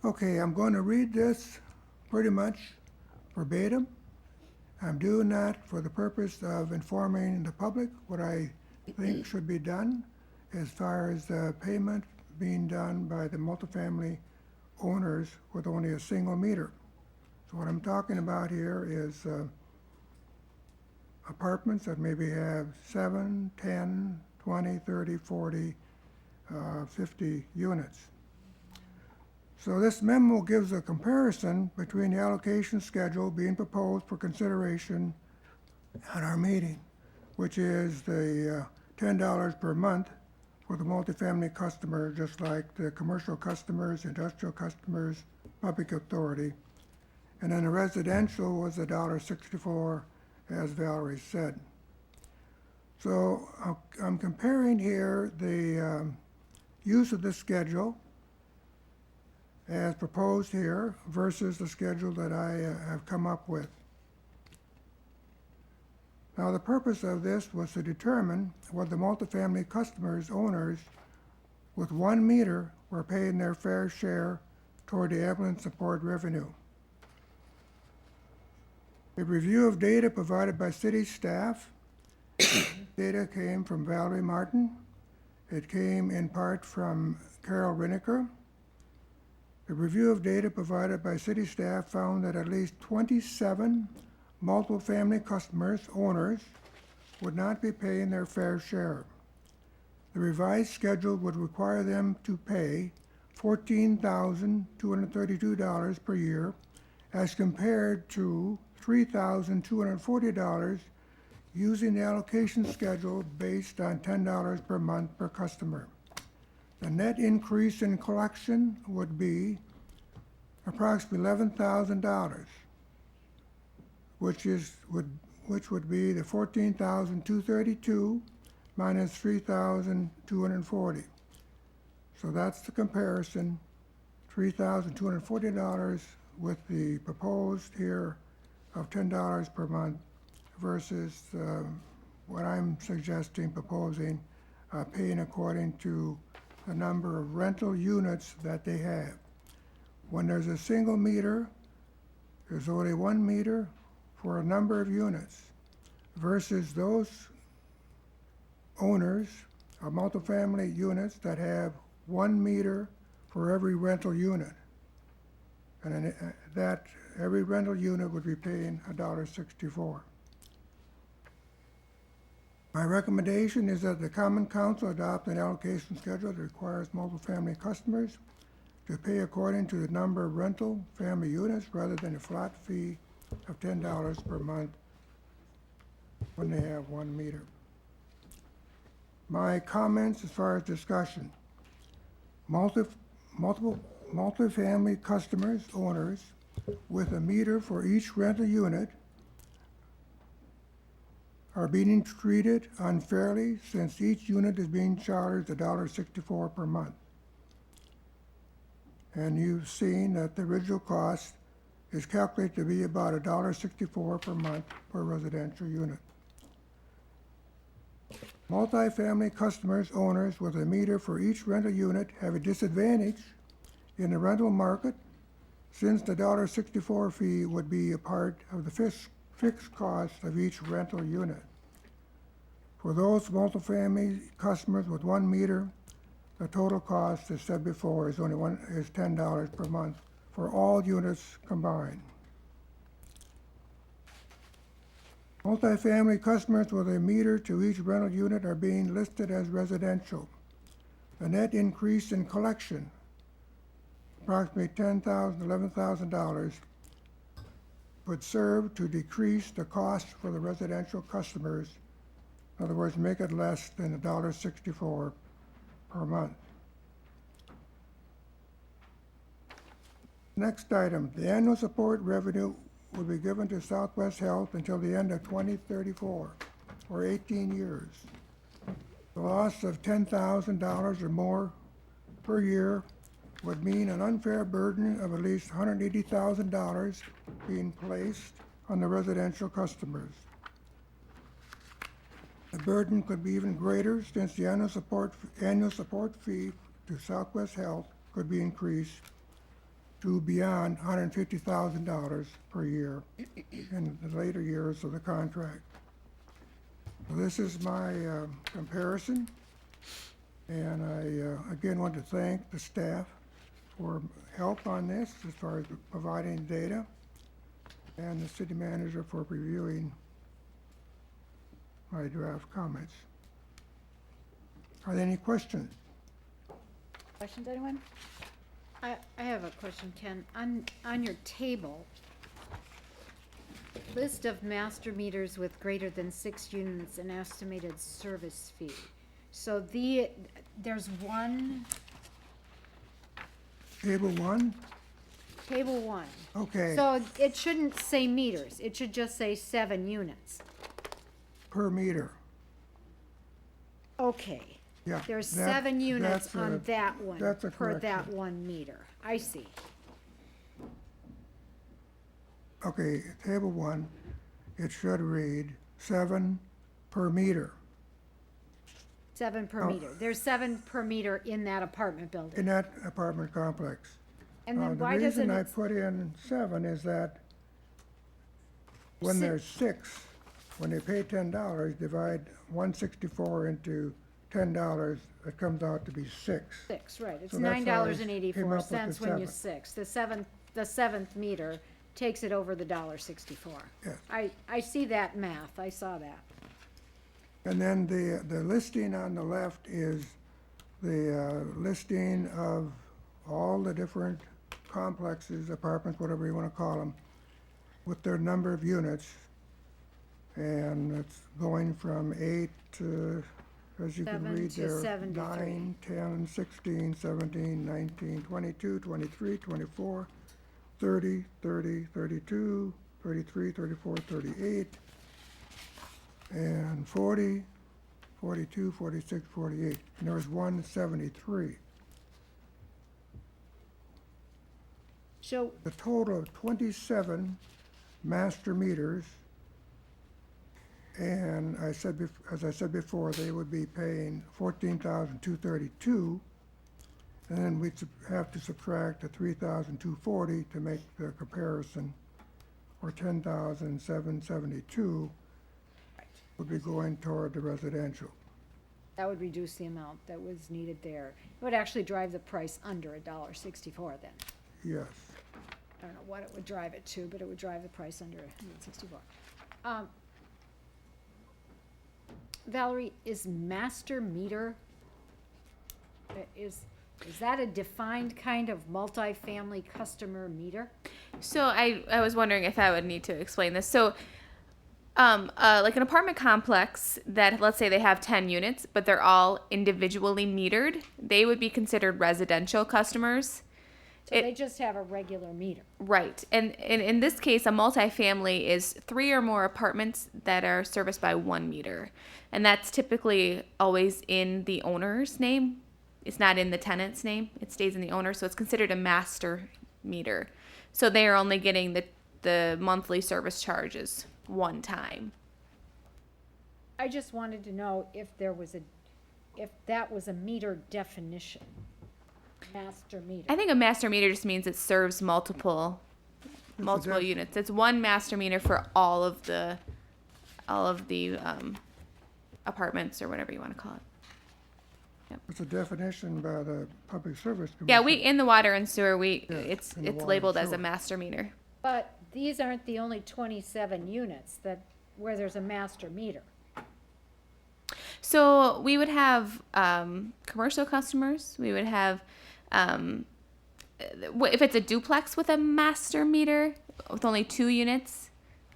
Q: Okay, I'm going to read this pretty much verbatim. I'm doing that for the purpose of informing the public what I think should be done as far as the payment being done by the multifamily owners with only a single meter. So what I'm talking about here is apartments that maybe have 7, 10, 20, 30, 40, 50 units. So this memo gives a comparison between the allocation schedule being proposed for consideration at our meeting, which is the $10 per month for the multifamily customer, just like the commercial customers, industrial customers, public authority. And then the residential was $1.64, as Valerie said. So I'm comparing here the use of this schedule as proposed here versus the schedule that I have come up with. Now, the purpose of this was to determine whether the multifamily customers, owners with 1 meter were paying their fair share toward the ambulance support revenue. A review of data provided by city staff. Data came from Valerie Martin. It came in part from Carol Riniker. The review of data provided by city staff found that at least 27 multifamily customers, owners, would not be paying their fair share. The revised schedule would require them to pay $14,232 per year as compared to $3,240 using the allocation schedule based on $10 per month per customer. The net increase in collection would be approximately $11,000, which would be the $14,232 minus $3,240. So that's the comparison, $3,240 with the proposed here of $10 per month versus what I'm suggesting, proposing, paying according to the number of rental units that they have. When there's a single meter, there's only 1 meter for a number of units versus those owners of multifamily units that have 1 meter for every rental unit. And that every rental unit would be paying $1.64. My recommendation is that the Common Council adopt an allocation schedule that requires multifamily customers to pay according to the number of rental family units rather than a flat fee of $10 per month when they have 1 meter. My comments as far as discussion. Multifamily customers, owners, with a meter for each rental unit are being treated unfairly since each unit is being charged $1.64 per month. And you've seen that the original cost is calculated to be about $1.64 per month per residential unit. Multifamily customers, owners with a meter for each rental unit have a disadvantage in the rental market since the $1.64 fee would be a part of the fixed cost of each rental unit. For those multifamily customers with one meter, the total cost, as said before, is $10 per month for all units combined. Multifamily customers with a meter to each rental unit are being listed as residential. The net increase in collection, approximately $10,000 to $11,000, would serve to decrease the cost for the residential customers. In other words, make it less than $1.64 per month. Next item, the annual support revenue will be given to Southwest Health until the end of 2034, or 18 years. The loss of $10,000 or more per year would mean an unfair burden of at least $180,000 being placed on the residential customers. The burden could be even greater since the annual support fee to Southwest Health could be increased to beyond $150,000 per year in the later years of the contract. So this is my comparison, and I again want to thank the staff for help on this as far as providing data, and the city manager for reviewing my draft comments. Are there any questions?
O: Questions, anyone? I have a question, Ken. On your table, list of master meters with greater than 6 units and estimated service fee. So there's one.
Q: Table 1?
O: Table 1.
Q: Okay.
O: So it shouldn't say meters. It should just say 7 units.
Q: Per meter.
O: Okay.
Q: Yeah.
O: There's
Q: that-
O: 7 units
Q: that's
O: on that one
Q: that's a
O: per that
Q: correction.
O: 1 meter. I see.
Q: Okay, table 1, it should read 7 per meter
O: 7 per
Q: Oh.
O: meter. There's 7 per meter in that apartment building.
Q: in that apartment complex.
O: And then
Q: The
O: why doesn't
Q: reason I
O: it?
Q: put in 7 is that when there's 6, when they pay $10, divide 164 into $10, it comes out to be 6.
O: 6, right. It's
Q: So that's how I
O: $9.84
Q: came up with the
O: when you
Q: 7.
O: 6. The seventh meter takes it over the $1.64.
Q: Yes.
O: I see that math. I saw that.
Q: And then the listing on the left is the listing of all the different complexes, apartments, whatever you want to call them, with their number of units. And it's going from 8 to, as you can
O: 7
Q: read
O: to
Q: there,
O: 73.
Q: 9, 10, 16, 17, 19, 22, 23, 24, 30, 30, 32, 33, 34, 38, and 40, 42, 46, 48. And there was 173.
O: So
Q: The total of 27 master meters, and as I said before, they would be paying $14,232, and then we'd have to subtract the $3,240 to make the comparison, or $10,772 would be going toward the residential.
O: that would reduce the amount that was needed there. It would actually drive the price under $1.64 then.
Q: Yes.
O: I don't know what it would drive it to, but it would drive the price under $1.64. Valerie, is master meter, is that a defined kind of multifamily customer meter?
C: So I was wondering if I would need to explain this. So like an apartment complex that, let's say they have 10 units, but they're all individually metered, they would be considered residential customers.
O: So they just have a regular meter.
C: Right. And in this case, a multifamily is 3 or more apartments that are serviced by 1 meter. And that's typically always in the owner's name. It's not in the tenant's name. It stays in the owner. So it's considered a master meter. So they are only getting the monthly service charges one time.
O: I just wanted to know if that was a meter definition. Master meter.
C: I think a master meter just means it serves multiple units. It's one master meter for all of the apartments or whatever you want to call it. Yep.
Q: It's a definition by the Public Service Commission.
C: Yeah, we in the water and sewer it's
Q: in the water
C: labeled
Q: and
C: as a
Q: sewer.
C: master meter.
O: But these aren't the only 27 units where there's a master meter.
C: So we would have commercial customers. We would have if it's a duplex with a master meter with only 2 units,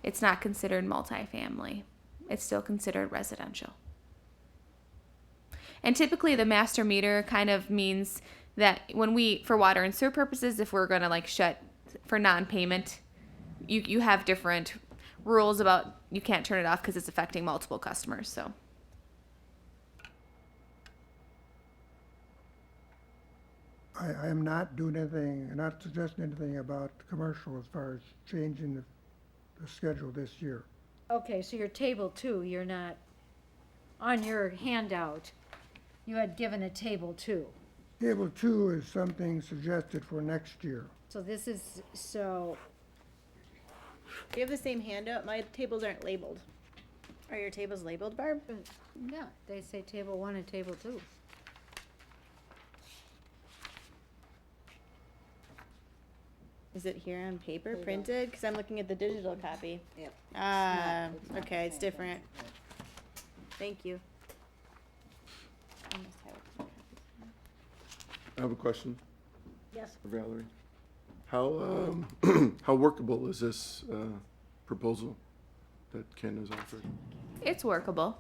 C: it's not considered multifamily. It's still considered residential. And typically the master meter kind of means that when for water and sewer purposes, if we're going to shut for non-payment, you have different rules about you can't turn it off because it's affecting multiple customers. So.
Q: I am not doing anything, not suggesting anything about commercial as far as changing the schedule this year.
O: Okay, so your table 2, you're not, on your handout, you had given a table 2.
Q: Table 2 is something suggested for next year.
O: So this is,
R: We have the same handout. My tables aren't labeled. Are your tables labeled, Barb?
O: yeah, they say table 1 and table 2.
R: Is it here on paper, printed? Because I'm looking at the digital copy.
O: Yep.
R: Ah, okay, it's different. Thank you.
T: I have a question
O: Yes.
T: for Valerie. How how workable is this proposal that Ken has offered?
C: It's workable.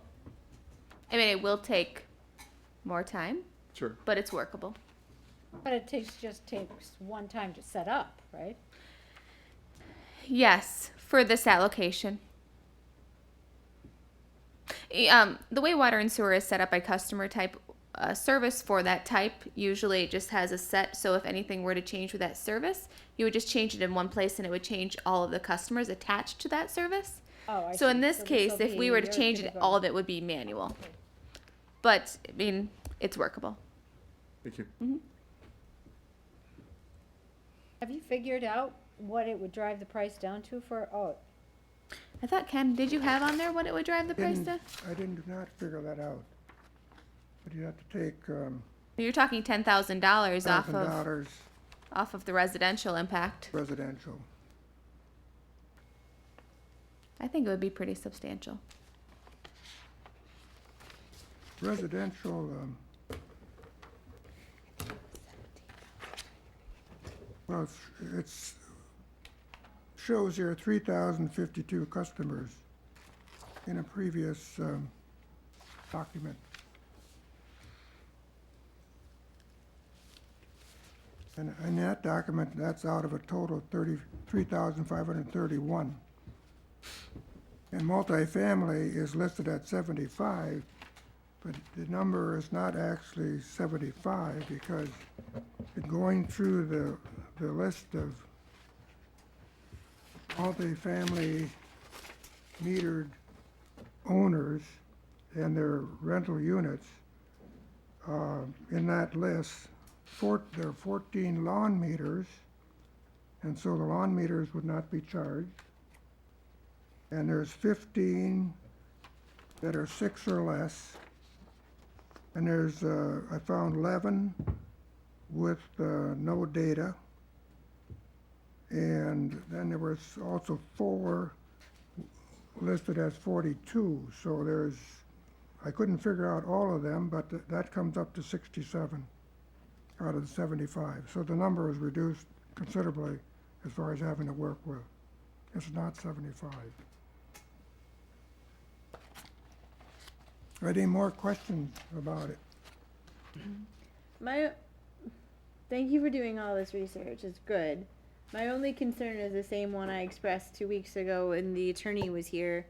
C: I mean, it will take more time.
T: Sure.
C: But it's workable.
O: But it just takes one time to set up, right?
C: Yes, for this allocation. The way water and sewer is set up by customer type service for that type, usually it just has a set. So if anything were to change with that service, you would just change it in one place and it would change all of the customers attached to that service.
O: Oh, I
C: So
O: see.
C: in this case,
O: will
C: if
O: be
C: we were to
O: your
C: change it,
O: typical-
C: all of it would be manual. But, I mean, it's workable.
T: Thank you.
C: Mm-hmm.
O: Have you figured out what it would drive the price down to for,
C: I thought, Ken, did you have on there what it would drive the price to?
Q: I did not figure that out. But you have to take
C: You're talking $10,000
Q: $1,000
C: off of the residential impact.
Q: residential.
C: I think it would be pretty substantial.
Q: Residential, well, it's shows here 3,052 customers in a previous document. And in that document, that's out of a total of 33,531. And multifamily is listed at 75, but the number is not actually 75 because in going through the list of multifamily metered owners and their rental units, in that list, there are 14 lawn meters, and so the lawn meters would not be charged. And there's 15 that are 6 or less. And there's, I found 11 with no data. And then there was also 4 listed as 42. So I couldn't figure out all of them, but that comes up to 67 out of the 75. So the number is reduced considerably as far as having to work with. It's not 75. Any more questions about it?
R: My thank you for doing all this research. It's good. My only concern is the same one I expressed 2 weeks ago when the attorney was here,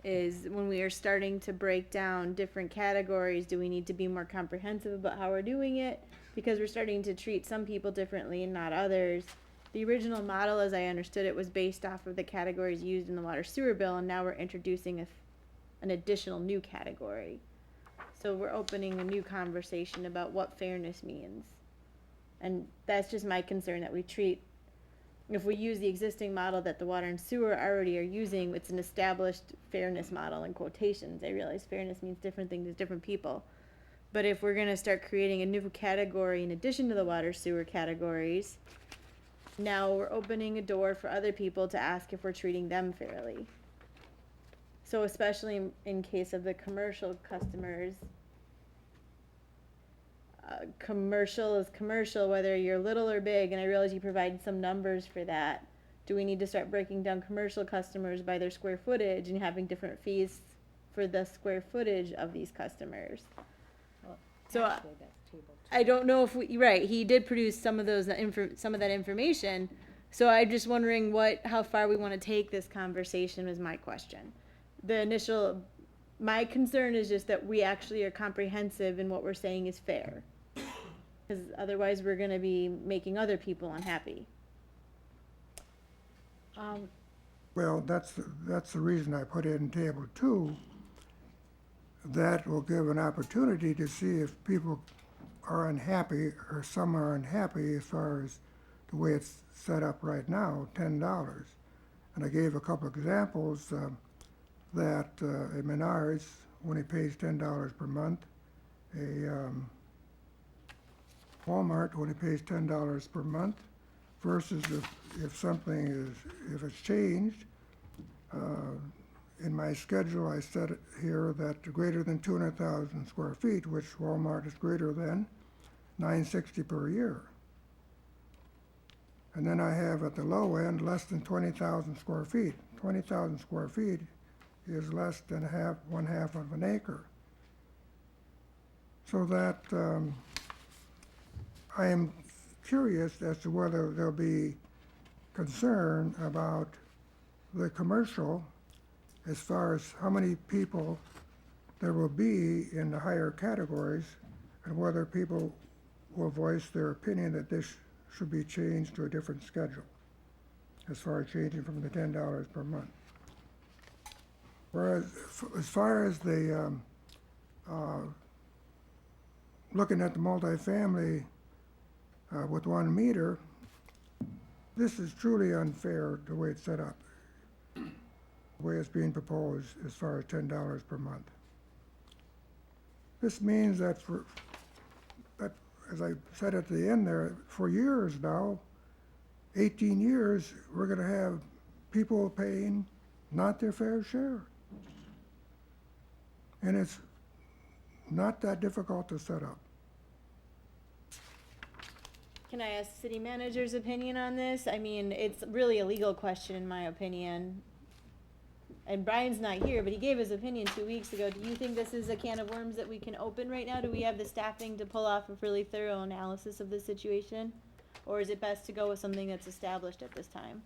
R: is when we are starting to break down different categories, do we need to be more comprehensive about how we're doing it? Because we're starting to treat some people differently and not others. The original model, as I understood it, was based off of the categories used in the water sewer bill, and now we're introducing an additional new category. So we're opening a new conversation about what fairness means. And that's just my concern, that we treat, if we use the existing model that the water and sewer already are using, it's an established fairness model in quotations. I realize fairness means different things to different people. But if we're gonna start creating a new category in addition to the water sewer categories, now we're opening a door for other people to ask if we're treating them fairly. So especially in case of the commercial customers, commercial is commercial, whether you're little or big, and I realize you provided some numbers for that. Do we need to start breaking down commercial customers by their square footage and having different fees for the square footage of these customers? So I don't know if we, right, he did produce some of those, some of that information. So I'm just wondering how far we want to take this conversation is my question. My concern is just that we actually are comprehensive in what we're saying is fair. Because otherwise we're going to be making other people unhappy.
Q: Well, that's the reason I put it in table 2. That will give an opportunity to see if people are unhappy, or some are unhappy as far as the way it's set up right now, $10. And I gave a couple of examples that at Menards, when he pays $10 per month, Walmart, when he pays $10 per month, versus if something is, if it's changed, in my schedule, I set it here that greater than 200,000 square feet, which Walmart is greater than, $960 per year. And then I have at the low end, less than 20,000 square feet. 20,000 square feet is less than one half of an acre. So that I am curious as to whether there'll be concern about the commercial as far as how many people there will be in the higher categories, and whether people will voice their opinion that this should be changed to a different schedule as far as changing from the $10 per month. Whereas as far as the looking at the multifamily with 1 meter, this is truly unfair the way it's set up, the way it's being proposed as far as $10 per month. This means that as I said at the end there, for years now, 18 years, we're going to have people paying not their fair share. And it's not that difficult to set up.
R: Can I ask city manager's opinion on this? I mean, it's really a legal question in my opinion. And Brian's not here, but he gave his opinion 2 weeks ago. Do you think this is a can of worms that we can open right now? Do we have the staffing to pull off a really thorough analysis of the situation? Or is it best to go with something that's established at this time?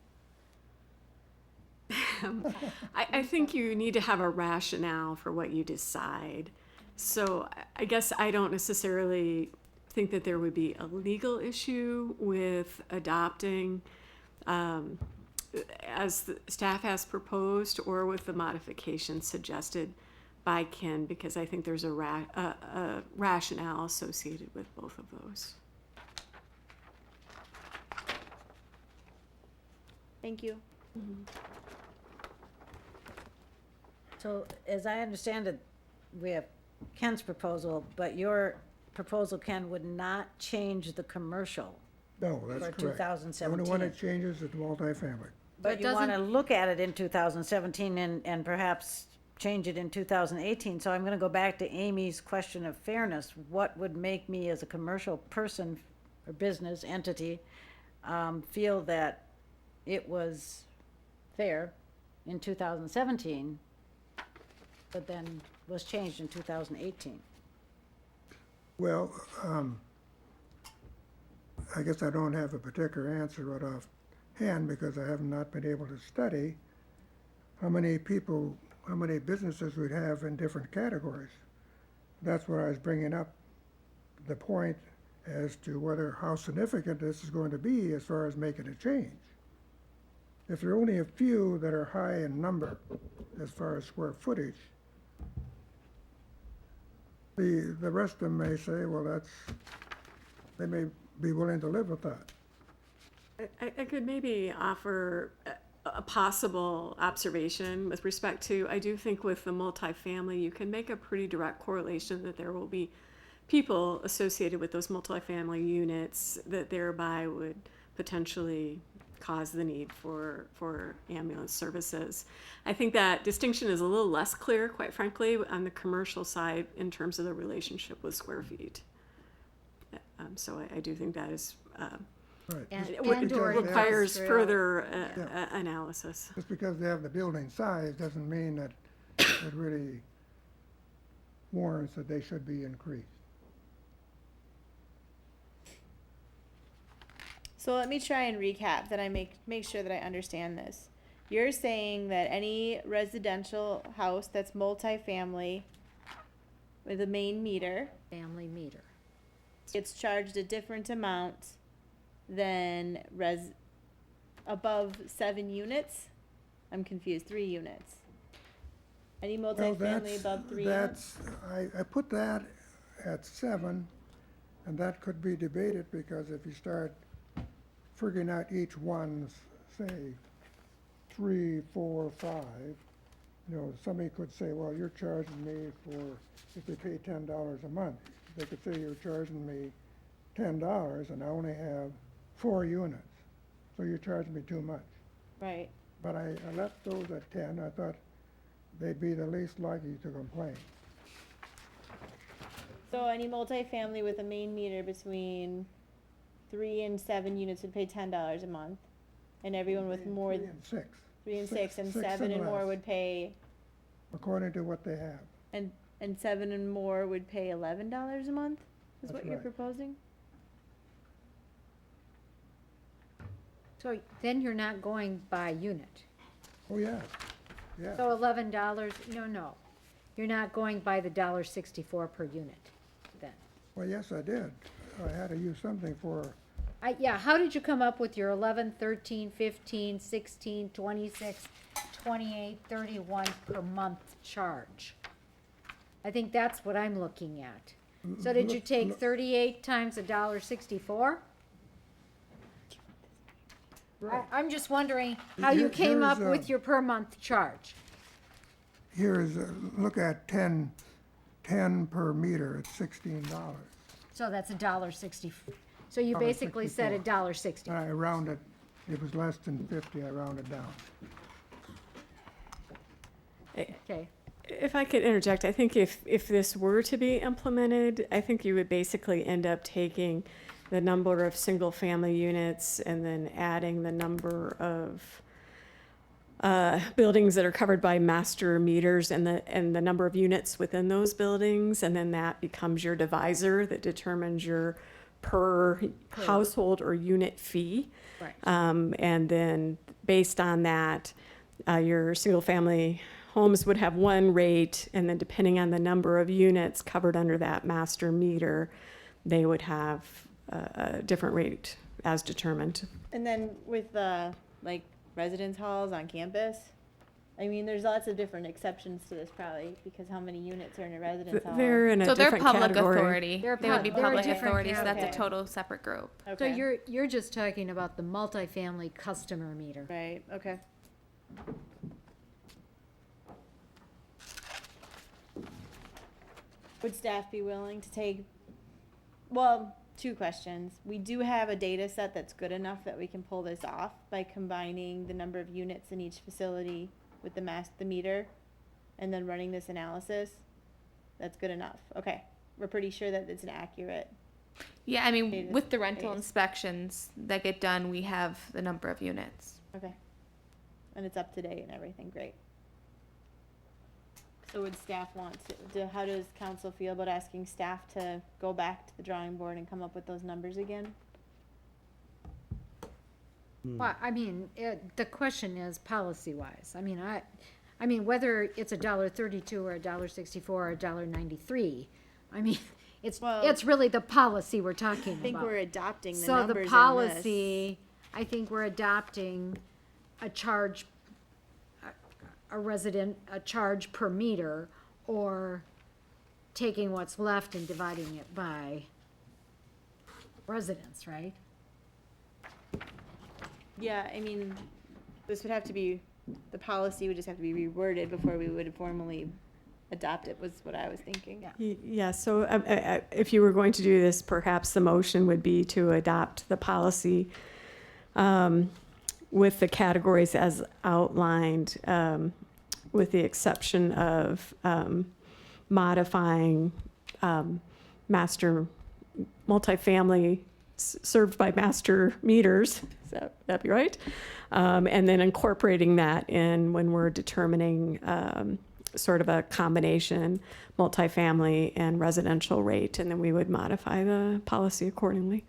D: I think you need to have a rationale for what you decide. So I guess I don't necessarily think that there would be a legal issue with adopting as the staff has proposed, or with the modifications suggested by Ken, because I think there's a rationale associated with both of those.
R: Thank you.
D: Mm-hmm.
A: So as I understand it, we have Ken's proposal, but your proposal, Ken, would not change the commercial.
Q: No, that's
A: for
Q: correct.
A: 2017.
Q: The only one that changes is the multifamily.
A: But you want to look at it in 2017 and perhaps change it in 2018. So I'm going to go back to Amy's question of fairness. What would make me as a commercial person or business entity feel that it was fair in 2017, but then was changed in 2018?
Q: Well, I guess I don't have a particular answer right offhand because I have not been able to study how many people, how many businesses we'd have in different categories. That's what I was bringing up, the point as to whether, how significant this is going to be as far as making a change. If there are only a few that are high in number as far as square footage, the rest of them may say, well, they may be willing to live with that.
D: I could maybe offer a possible observation with respect to, I do think with the multifamily, you can make a pretty direct correlation that there will be people associated with those multifamily units that thereby would potentially cause the need for ambulance services. I think that distinction is a little less clear, quite frankly, on the commercial side in terms of the relationship with square feet. So I do think that is
Q: Right.
D: requires further analysis.
Q: Just because they have the building size doesn't mean that it really warrants that they should be increased.
R: So let me try and recap that I make sure that I understand this. You're saying that any residential house that's multifamily with a main meter
O: Family meter.
R: gets charged a different amount than above 7 units? I'm confused, 3 units. Any multifamily above 3 units?
Q: I put that at 7, and that could be debated because if you start figuring out each one's, say, 3, 4, 5, you know, somebody could say, well, you're charging me for, if they pay $10 a month, they could say you're charging me $10 and I only have 4 units, so you're charging me too much.
R: Right.
Q: But I left those at 10. I thought they'd be the least likely to complain.
R: So any multifamily with a main meter between 3 and 7 units would pay $10 a month, and everyone with more
Q: 3 and 6.
R: 3 and 6 and
Q: 6
R: 7 and more
Q: less,
R: would pay,
Q: according to what they have.
R: and 7 and more would pay $11 a month. Is
Q: That's
R: what you're
Q: right.
R: proposing?
O: So then you're not going by unit.
Q: Oh, yeah, yeah.
O: So $11, no. You're not going by the $1.64 per unit then.
Q: Well, yes, I did. I had to use something for,
O: Yeah, how did you come up with your 11, 13, 15, 16, 26, 28, 31 per month charge? I think that's what I'm looking at. So did you take 38 times $1.64? I'm just wondering how you came up with your per month charge.
Q: here's, look at 10 per meter, it's $16.
O: So that's $1.60. So you basically said $1.60.
Q: I rounded, it was less than 50, I rounded down.
O: Okay.
D: If I could interject, I think if this were to be implemented, I think you would basically end up taking the number of single-family units and then adding the number of buildings that are covered by master meters and the number of units within those buildings, and then that becomes your divisor that determines your per household or unit fee.
O: Right.
D: And then based on that, your single-family homes would have one rate, and then depending on the number of units covered under that master meter, they would have a different rate as determined.
R: And then with like residence halls on campus, I mean, there's lots of different exceptions to this probably because how many units are in a residence hall?
D: They're in a
C: So they're
D: different
C: public
D: category.
C: authority. They would be
O: they're a
C: public
O: different
C: authority, so that's a
R: category.
C: total separate group.
O: So you're just talking about the multifamily customer meter.
R: Right, okay. Would staff be willing to take, well, 2 questions. We do have a data set that's good enough that we can pull this off by combining the number of units in each facility with the meter and then running this analysis. That's good enough. Okay. We're pretty sure that it's an accurate.
C: Yeah, I mean,
R: Data
C: with the rental
R: base.
C: inspections that get done, we have the number of units.
R: Okay. And it's up to date and everything. Great. So would staff want to, how does council feel about asking staff to go back to the drawing board and come up with those numbers again?
O: Well, I mean, the question is policy-wise. I mean, whether it's $1.32 or $1.64 or $1.93, I mean, it's really the policy we're talking about.
R: I think we're adopting the
O: So
R: numbers
O: the
R: in
O: policy, I think we're adopting a charge, a charge per meter, or taking what's left and dividing it by residents, right?
R: Yeah, I mean, this would have to be, the policy would just have to be reworded before we would formally adopt it, was what I was thinking. Yeah.
D: Yeah, so if you were going to do this, perhaps the motion would be to adopt the policy with the categories as outlined, with the exception of modifying multifamily served by master meters. Is that be right? And then incorporating that in when we're determining sort of a combination multifamily and residential rate, and then we would modify the policy accordingly.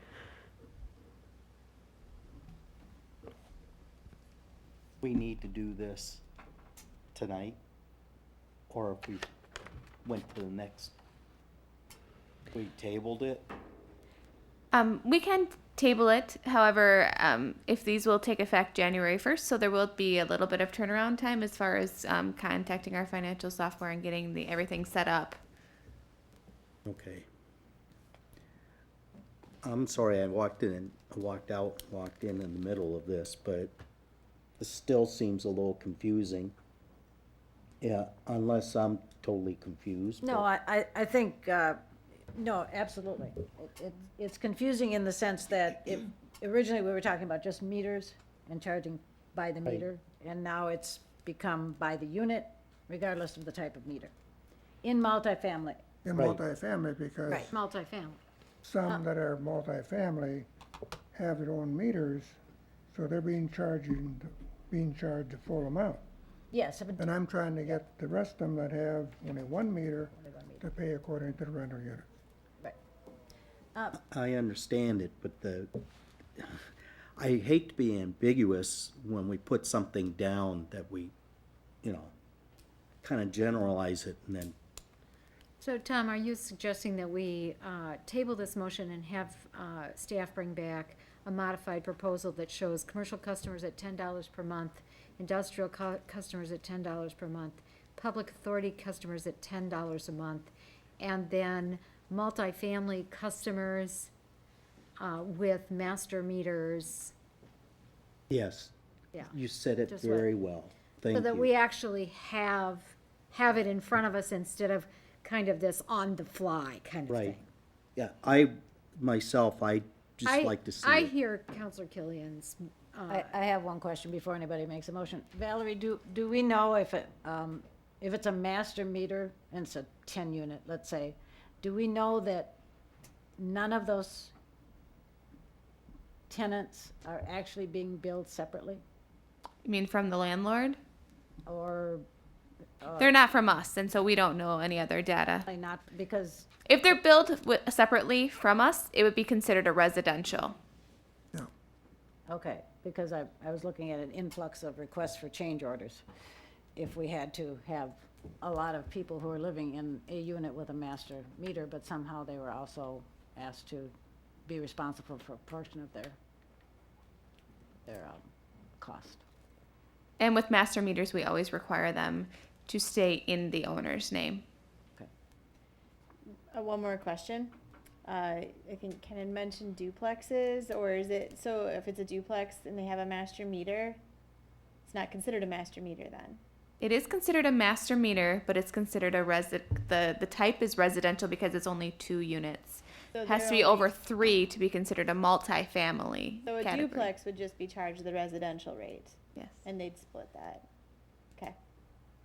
P: We need to do this tonight, or if we went to the next, we tabled it.
C: We can table it. However, if these will take effect January 1st, so there will be a little bit of turnaround time as far as contacting our financial software and getting everything set up.
P: Okay. I'm sorry, I walked in in the middle of this, but this still seems a little confusing. Yeah, unless I'm totally confused.
A: No, I think, no, absolutely. It's confusing in the sense that originally we were talking about just meters and charging by the meter, and now it's become by the unit, regardless of the type of meter. In multifamily.
Q: In multifamily, because
A: Right, multifamily.
Q: some that are multifamily have their own meters, so they're being charged the full amount.
A: Yes.
Q: And I'm trying to get the rest of them that have only one meter to pay according to the rental unit.
P: I understand it, but I hate to be ambiguous when we put something down that we, kind of generalize it and then.
O: So, Tom, are you suggesting that we table this motion and have staff bring back a modified proposal that shows commercial customers at $10 per month, industrial customers at $10 per month, public authority customers at $10 a month, and then multifamily customers with master meters?
P: Yes.
O: Yeah.
P: You said it
O: Just
P: very well. Thank you.
O: So that we actually have it in front of us instead of kind of this on-the-fly kind of
P: Right.
O: thing.
P: Yeah, I just like to see
O: I
P: it.
O: hear Counselor Killian's.
A: I have one question before anybody makes a motion. Valerie, do we know if it's a master meter and it's a 10 unit, let's say, do we know that none of those tenants are actually being billed separately?
C: You mean from the landlord?
A: Or?
C: They're not from us, and so we don't know any other data.
A: Not because.
C: If they're billed separately from us, it would be considered a residential.
A: Okay, because I was looking at an influx of requests for change orders. If we had to have a lot of people who are living in a unit with a master meter, but somehow they were also asked to be responsible for a portion of their cost.
C: And with master meters, we always require them to stay in the owner's name.
R: One more question. I think Ken had mentioned duplexes, or is it, so if it's a duplex and they have a master meter, it's not considered a master meter then?
C: It is considered a master meter, but it's considered the type is residential because it's only 2 units.
R: So
C: It has to be over 3 to be considered a multifamily
R: So a
C: category.
R: duplex would just be charged the residential rate?
C: Yes.
R: And they'd split that? Okay.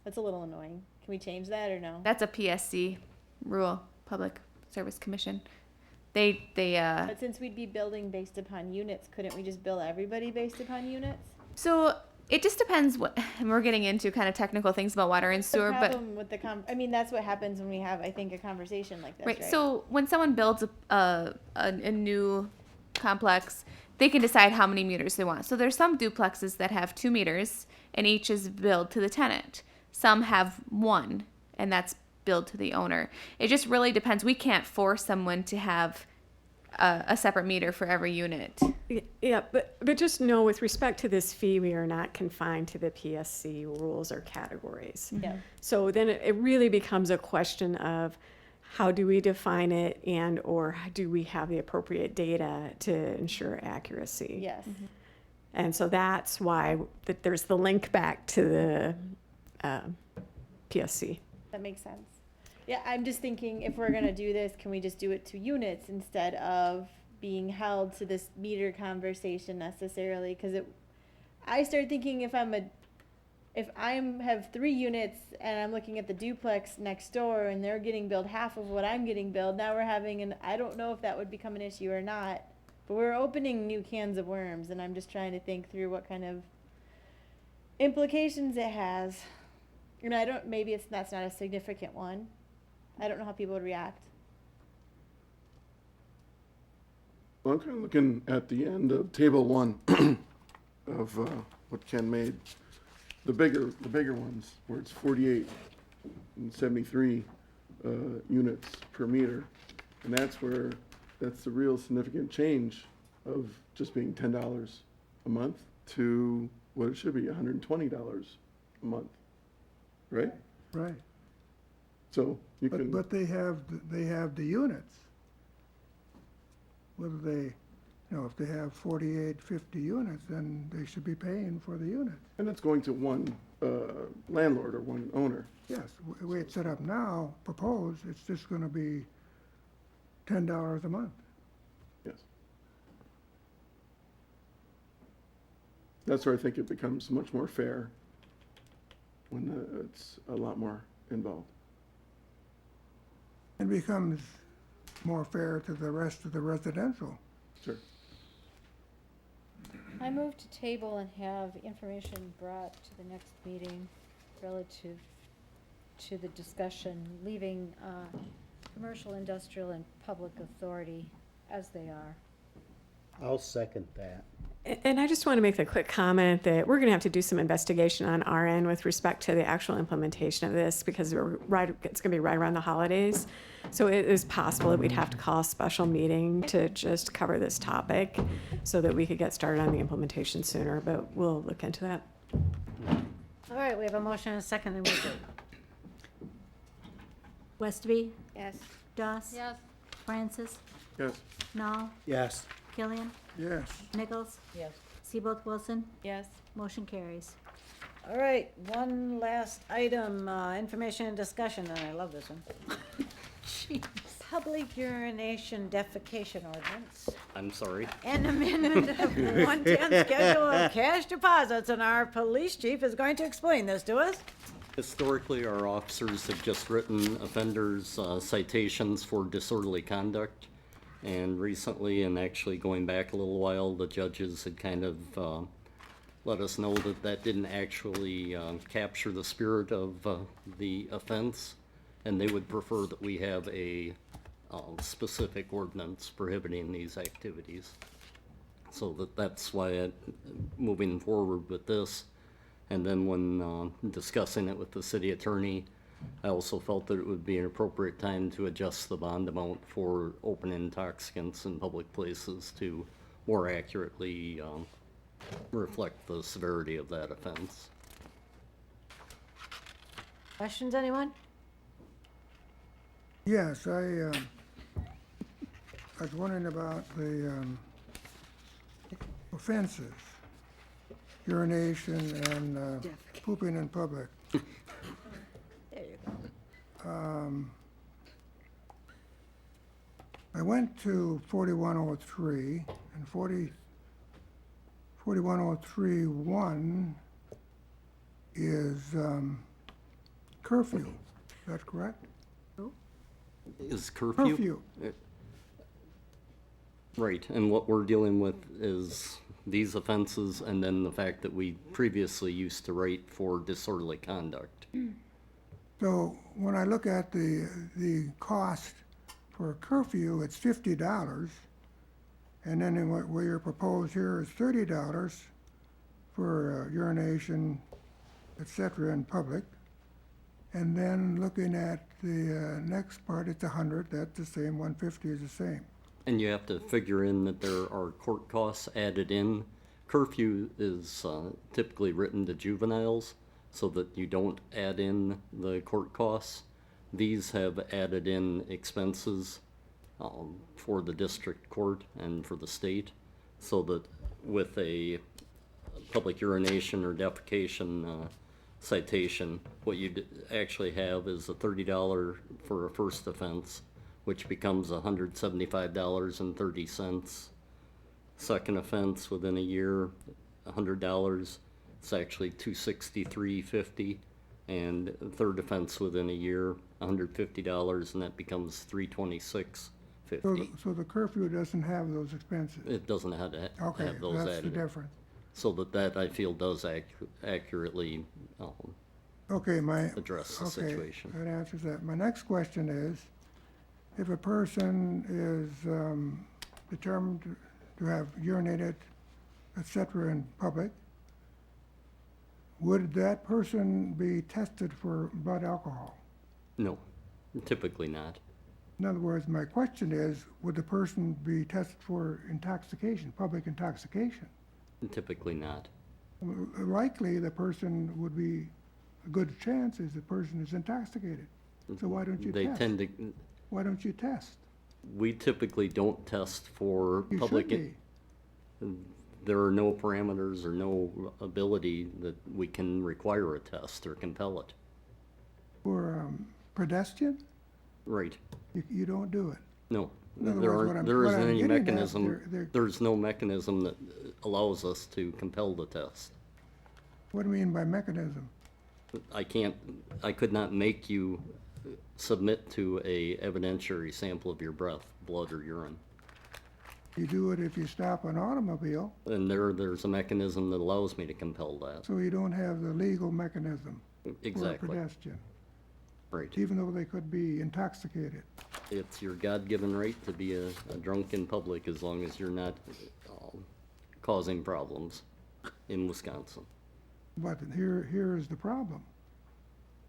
R: That's a little annoying. Can we change that or no?
C: That's a PSC rule, Public Service Commission. They
R: But since we'd be building based upon units, couldn't we just bill everybody based upon units?
C: So it just depends and we're getting into kind of technical things about water and sewer,
R: The
C: but
R: problem with I mean, that's what happens when we have, I think, a conversation like this, right?
C: so when someone builds a new complex, they can decide how many meters they want. So there's some duplexes that have 2 meters and each is billed to the tenant. Some have 1 and that's billed to the owner. It just really depends. We can't force someone to have a separate meter for every unit.
D: Yeah, but just know with respect to this fee, we are not confined to the PSC rules or categories.
R: Yeah.
D: So then it really becomes a question of how do we define it and or do we have the appropriate data to ensure accuracy?
R: Yes.
D: And so that's why that there's the link back to the PSC.
R: That makes sense. Yeah, I'm just thinking if we're gonna do this, can we just do it to units instead of being held to this meter conversation necessarily? Because I started thinking if I have 3 units and I'm looking at the duplex next door and they're getting billed half of what I'm getting billed, now we're having I don't know if that would become an issue or not, but we're opening new cans of worms, and I'm just trying to think through what kind of implications it has. And maybe that's not a significant one. I don't know how people would react.
T: Well, I'm kind of looking at the end of table 1 of what Ken made. The bigger ones, where it's 48 and 73 units per meter. And that's the real significant change of just being $10 a month to what it should be, $120 a month, right?
Q: Right.
T: So you can.
Q: But they have the units. Whether they, if they have 48, 50 units, then they should be paying for the units.
T: And it's going to one landlord or one owner.
Q: Yes, the way it's set up now, proposed, it's just gonna be $10 a month.
T: Yes. That's where I think it becomes much more fair when it's a lot more involved.
Q: It becomes more fair to the rest of the residential.
T: Sure.
A: I move to table and have information brought to the next meeting relative to the discussion, leaving commercial, industrial, and public authority as they are.
P: I'll second that.
D: And I just want to make the quick comment that we're going to have to do some investigation on our end with respect to the actual implementation of this, because it's going to be right around the holidays. So it is possible that we'd have to call a special meeting to just cover this topic so that we could get started on the implementation sooner, but we'll look into that.
A: All right, we have a motion and a second, and we'll vote.
B: Westby,
R: Yes.
B: Doss,
O: Yes.
B: Francis,
T: Yes.
B: Nall,
P: Yes.
B: Killian,
Q: Yes.
B: Nichols,
A: Yes.
B: Seabolt Wilson,
R: Yes.
B: motion carries.
A: All right, one last item, information and discussion, and I love this one. Public urination defecation ordinance
E: I'm sorry.
A: and amendment of 110 schedule of cash deposits, and our police chief is going to explain this to us.
E: Historically, our officers have just written offenders citations for disorderly conduct. And recently, and actually going back a little while, the judges had kind of let us know that that didn't actually capture the spirit of the offense. And they would prefer that we have a specific ordinance prohibiting these activities. So that's why moving forward with this. And then when discussing it with the city attorney, I also felt that it would be an appropriate time to adjust the bond amount for open intoxicants in public places to more accurately reflect the severity of that offense.
A: Questions, anyone?
Q: Yes, I was wondering about the offenses, urination and pooping in public.
A: There you go.
Q: I went to 4103, and 4103-1 is curfew. Is that correct?
E: Is curfew?
Q: Curfew.
E: Right, and what we're dealing with is these offenses and then the fact that we previously used to write for disorderly conduct.
Q: So when I look at the cost for a curfew, it's $50, And then what you're proposed here is $30 for urination, et cetera, in public. And then looking at the next part, it's 100, that's the same, 150 is the same.
E: And you have to figure in that there are court costs added in. Curfew is typically written to juveniles so that you don't add in the court costs. These have added in expenses for the district court and for the state, so that with a public urination or defecation citation, what you actually have is a $30 for a first offense, which becomes $175.30. Second offense within a year, $100. It's actually $263.50. And third offense within a year, $150, and that becomes $326.50.
Q: So the curfew doesn't have those expenses?
E: It doesn't have to
Q: Okay,
E: have those
Q: that's the
E: added.
Q: difference.
E: So that I feel does accurately
Q: Okay,
E: address the
Q: okay,
E: situation.
Q: that answers that. My next question is, if a person is determined to have urinated, et cetera, in public, would that person be tested for blood alcohol?
E: No, typically not.
Q: In other words, my question is, would the person be tested for intoxication, public intoxication?
E: Typically not.
Q: Likely, the person would be, a good chance is the person is intoxicated. So why don't you
E: They
Q: test?
E: tend to,
Q: Why don't you test?
E: we typically don't test for
Q: You
E: public.
Q: should
E: There are no parameters or no ability that we can require a test or compel it.
Q: For pedestrian,
E: Right.
Q: you don't do it.
E: No,
Q: In other
E: there
Q: words,
E: aren't,
Q: what
E: there
Q: I'm
E: isn't any
Q: getting at,
E: mechanism,
Q: they're-
E: there's no mechanism that allows us to compel the test.
Q: What do you mean by mechanism?
E: I could not make you submit to a evidentiary sample of your breath, blood, or urine.
Q: You do it if you stop an automobile,
E: And there's a mechanism that allows me to compel that.
Q: so you don't have the legal mechanism for a
E: Exactly.
Q: pedestrian,
E: Right.
Q: even though they could be intoxicated.
E: It's your God-given right to be a drunk in public as long as you're not causing problems in Wisconsin.
Q: But here is the problem.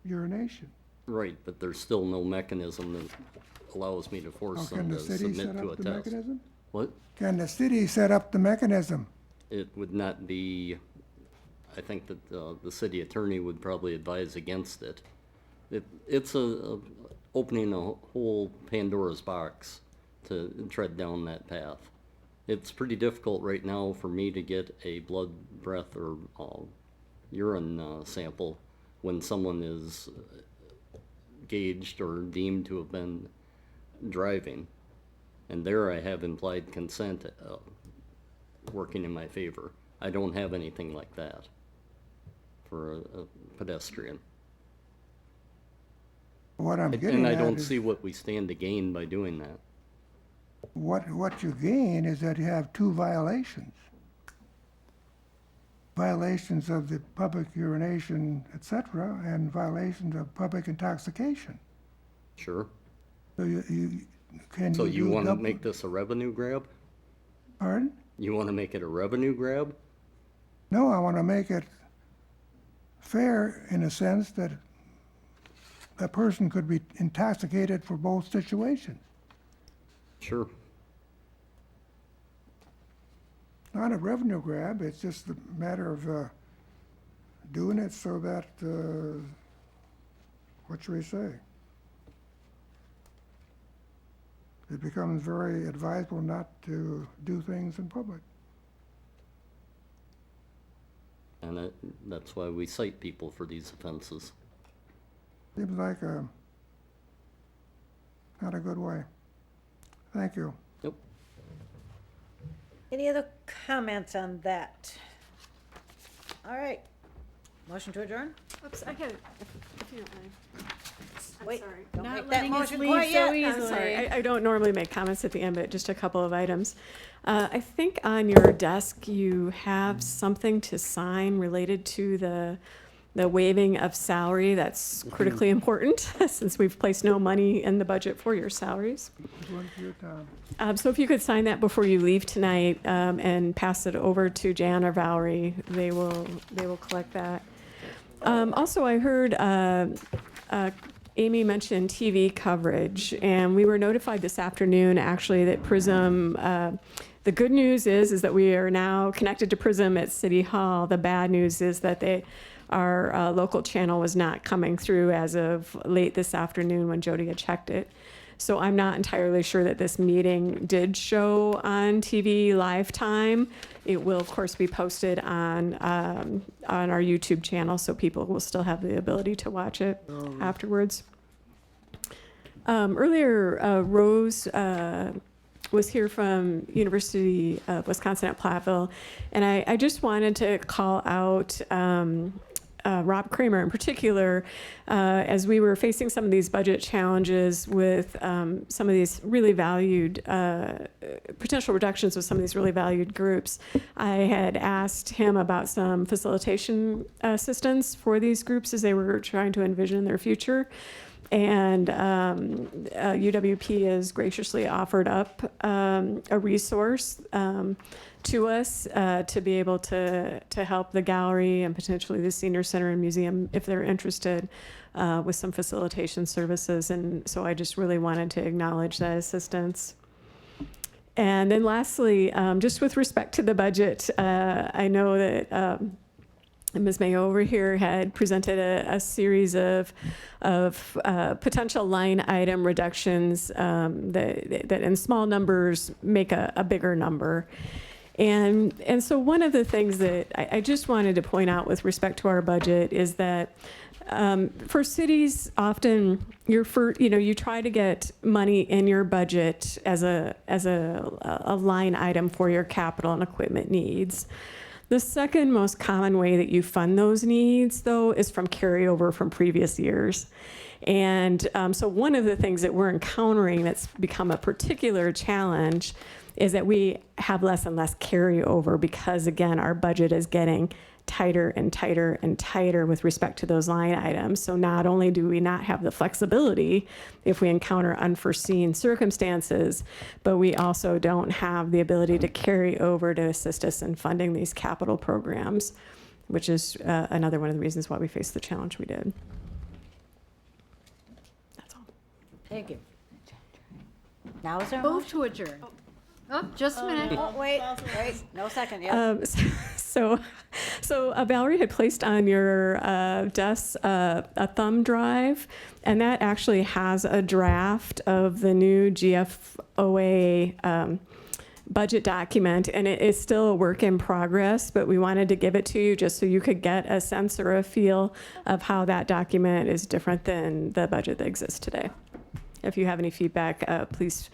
Q: Urination.
E: Right, but there's still no mechanism that allows me to force
Q: Can
E: them
Q: the
E: to
Q: city
E: submit
Q: set
E: to a
Q: up the
E: test.
Q: mechanism?
E: What?
Q: Can the city set up the mechanism?
E: It would not be, I think that the city attorney would probably advise against it. It's opening a whole Pandora's box to tread down that path. It's pretty difficult right now for me to get a blood, breath, or urine sample when someone is gauged or deemed to have been driving. And there I have implied consent working in my favor. I don't have anything like that for a pedestrian.
Q: What I'm getting
E: And I
Q: at
E: don't
Q: is,
E: see what we stand to gain by doing that.
Q: what you gain is that you have two violations. Violations of the public urination, et cetera, and violations of public intoxication.
E: Sure.
Q: So you
E: So you
Q: do
E: want to
Q: double-
E: make this a revenue grab?
Q: Pardon?
E: You want to make it a revenue grab?
Q: No, I want to make it fair in a sense that a person could be intoxicated for both situations.
E: Sure.
Q: Not a revenue grab, it's just a matter of doing it so that, what should we say? It becomes very advisable not to do things in public.
E: And that's why we cite people for these offenses.
Q: Seems like not a good way. Thank you.
E: Yep.
A: Any other comments on that? All right. Motion to adjourn?
D: Oops, I got it, if you don't mind. I'm
A: Wait,
D: sorry.
A: don't
O: Not
A: make that
O: letting us
A: motion
O: leave
A: quite
O: so
A: yet.
D: I'm sorry,
O: easily.
D: I don't normally make comments at the end, but just a couple of items. I think on your desk you have something to sign related to the the waiving of salary. That's critically important since we've placed no money in the budget for your salaries.
Q: One for your time.
D: So if you could sign that before you leave tonight and pass it over to Jan or Valerie, they will collect that. Also, I heard Amy mentioned TV coverage, and we were notified this afternoon actually that Prism. The good news is that we are now connected to Prism at City Hall. The bad news is that our local channel was not coming through as of late this afternoon when Jody had checked it. So I'm not entirely sure that this meeting did show on TV live time. It will, of course, be posted on our YouTube channel, so people will still have the ability to watch it afterwards. Earlier, Rose was here from University of Wisconsin at Platteville, and I just wanted to call out Rob Kramer in particular, as we were facing some of these budget challenges with some of these really valued, potential reductions with some of these really valued groups. I had asked him about some facilitation assistance for these groups as they were trying to envision their future. And UWP has graciously offered up a resource to us to be able to help the gallery and potentially the senior center and museum if they're interested with some facilitation services. And so I just really wanted to acknowledge that assistance. And then lastly, just with respect to the budget, I know that Ms. Mayo over here had presented a series of potential line item reductions that in small numbers make a bigger number. And so one of the things that I just wanted to point out with respect to our budget is that for cities, often you try to get money in your budget as a line item for your capital and equipment needs. The second most common way that you fund those needs, though, is from carryover from previous years. And so one of the things that we're encountering that's become a particular challenge is that we have less and less carryover because, again, our budget is getting tighter and tighter and tighter with respect to those line items. So not only do we not have the flexibility if we encounter unforeseen circumstances, but we also don't have the ability to carry over to assist us in funding these capital programs, which is another one of the reasons why we faced the challenge we did. That's all.
A: Thank you. Now is there a
O: Move
A: motion?
O: to adjourn. Oh, just a minute.
A: Oh, wait, no second yet.
D: So Valerie had placed on your desk a thumb drive, and that actually has a draft of the new GFOA budget document, and it is still a work in progress, but we wanted to give it to you just so you could get a sense or a feel of how that document is different than the budget that exists today. If you have any feedback, please,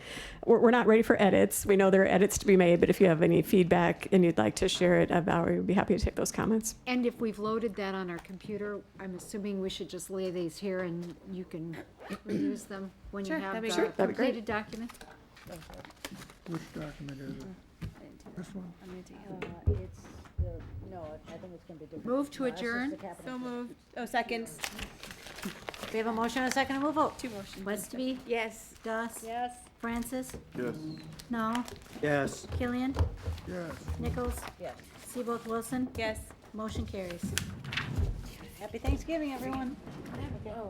D: we're not ready for edits. We know there are edits to be made, but if you have any feedback and you'd like to share it, Valerie would be happy to take those comments.
O: And if we've loaded that on our computer, I'm assuming we should just lay these here and you can reuse them when you
R: Sure,
O: have
R: that'd be
O: the
R: great. That'd be great.
O: completed document.
Q: Which document is it? This one?
A: It's no, I think it's going to be different.
O: Move to
A: No, that's just
O: adjourn.
A: the capital.
R: So moved. Oh, seconds.
A: We have a motion and a second, and we'll vote.
R: Two motions.
O: Westby,
R: Yes.
O: Gus,
R: Yes.
O: Francis,
T: Yes.
O: no,
P: Yes.
O: Killian,
Q: Yes.
O: Nichols,
A: Yes.
O: Seaboth Wilson,
R: Yes.
O: motion carries.
A: Happy Thanksgiving, everyone.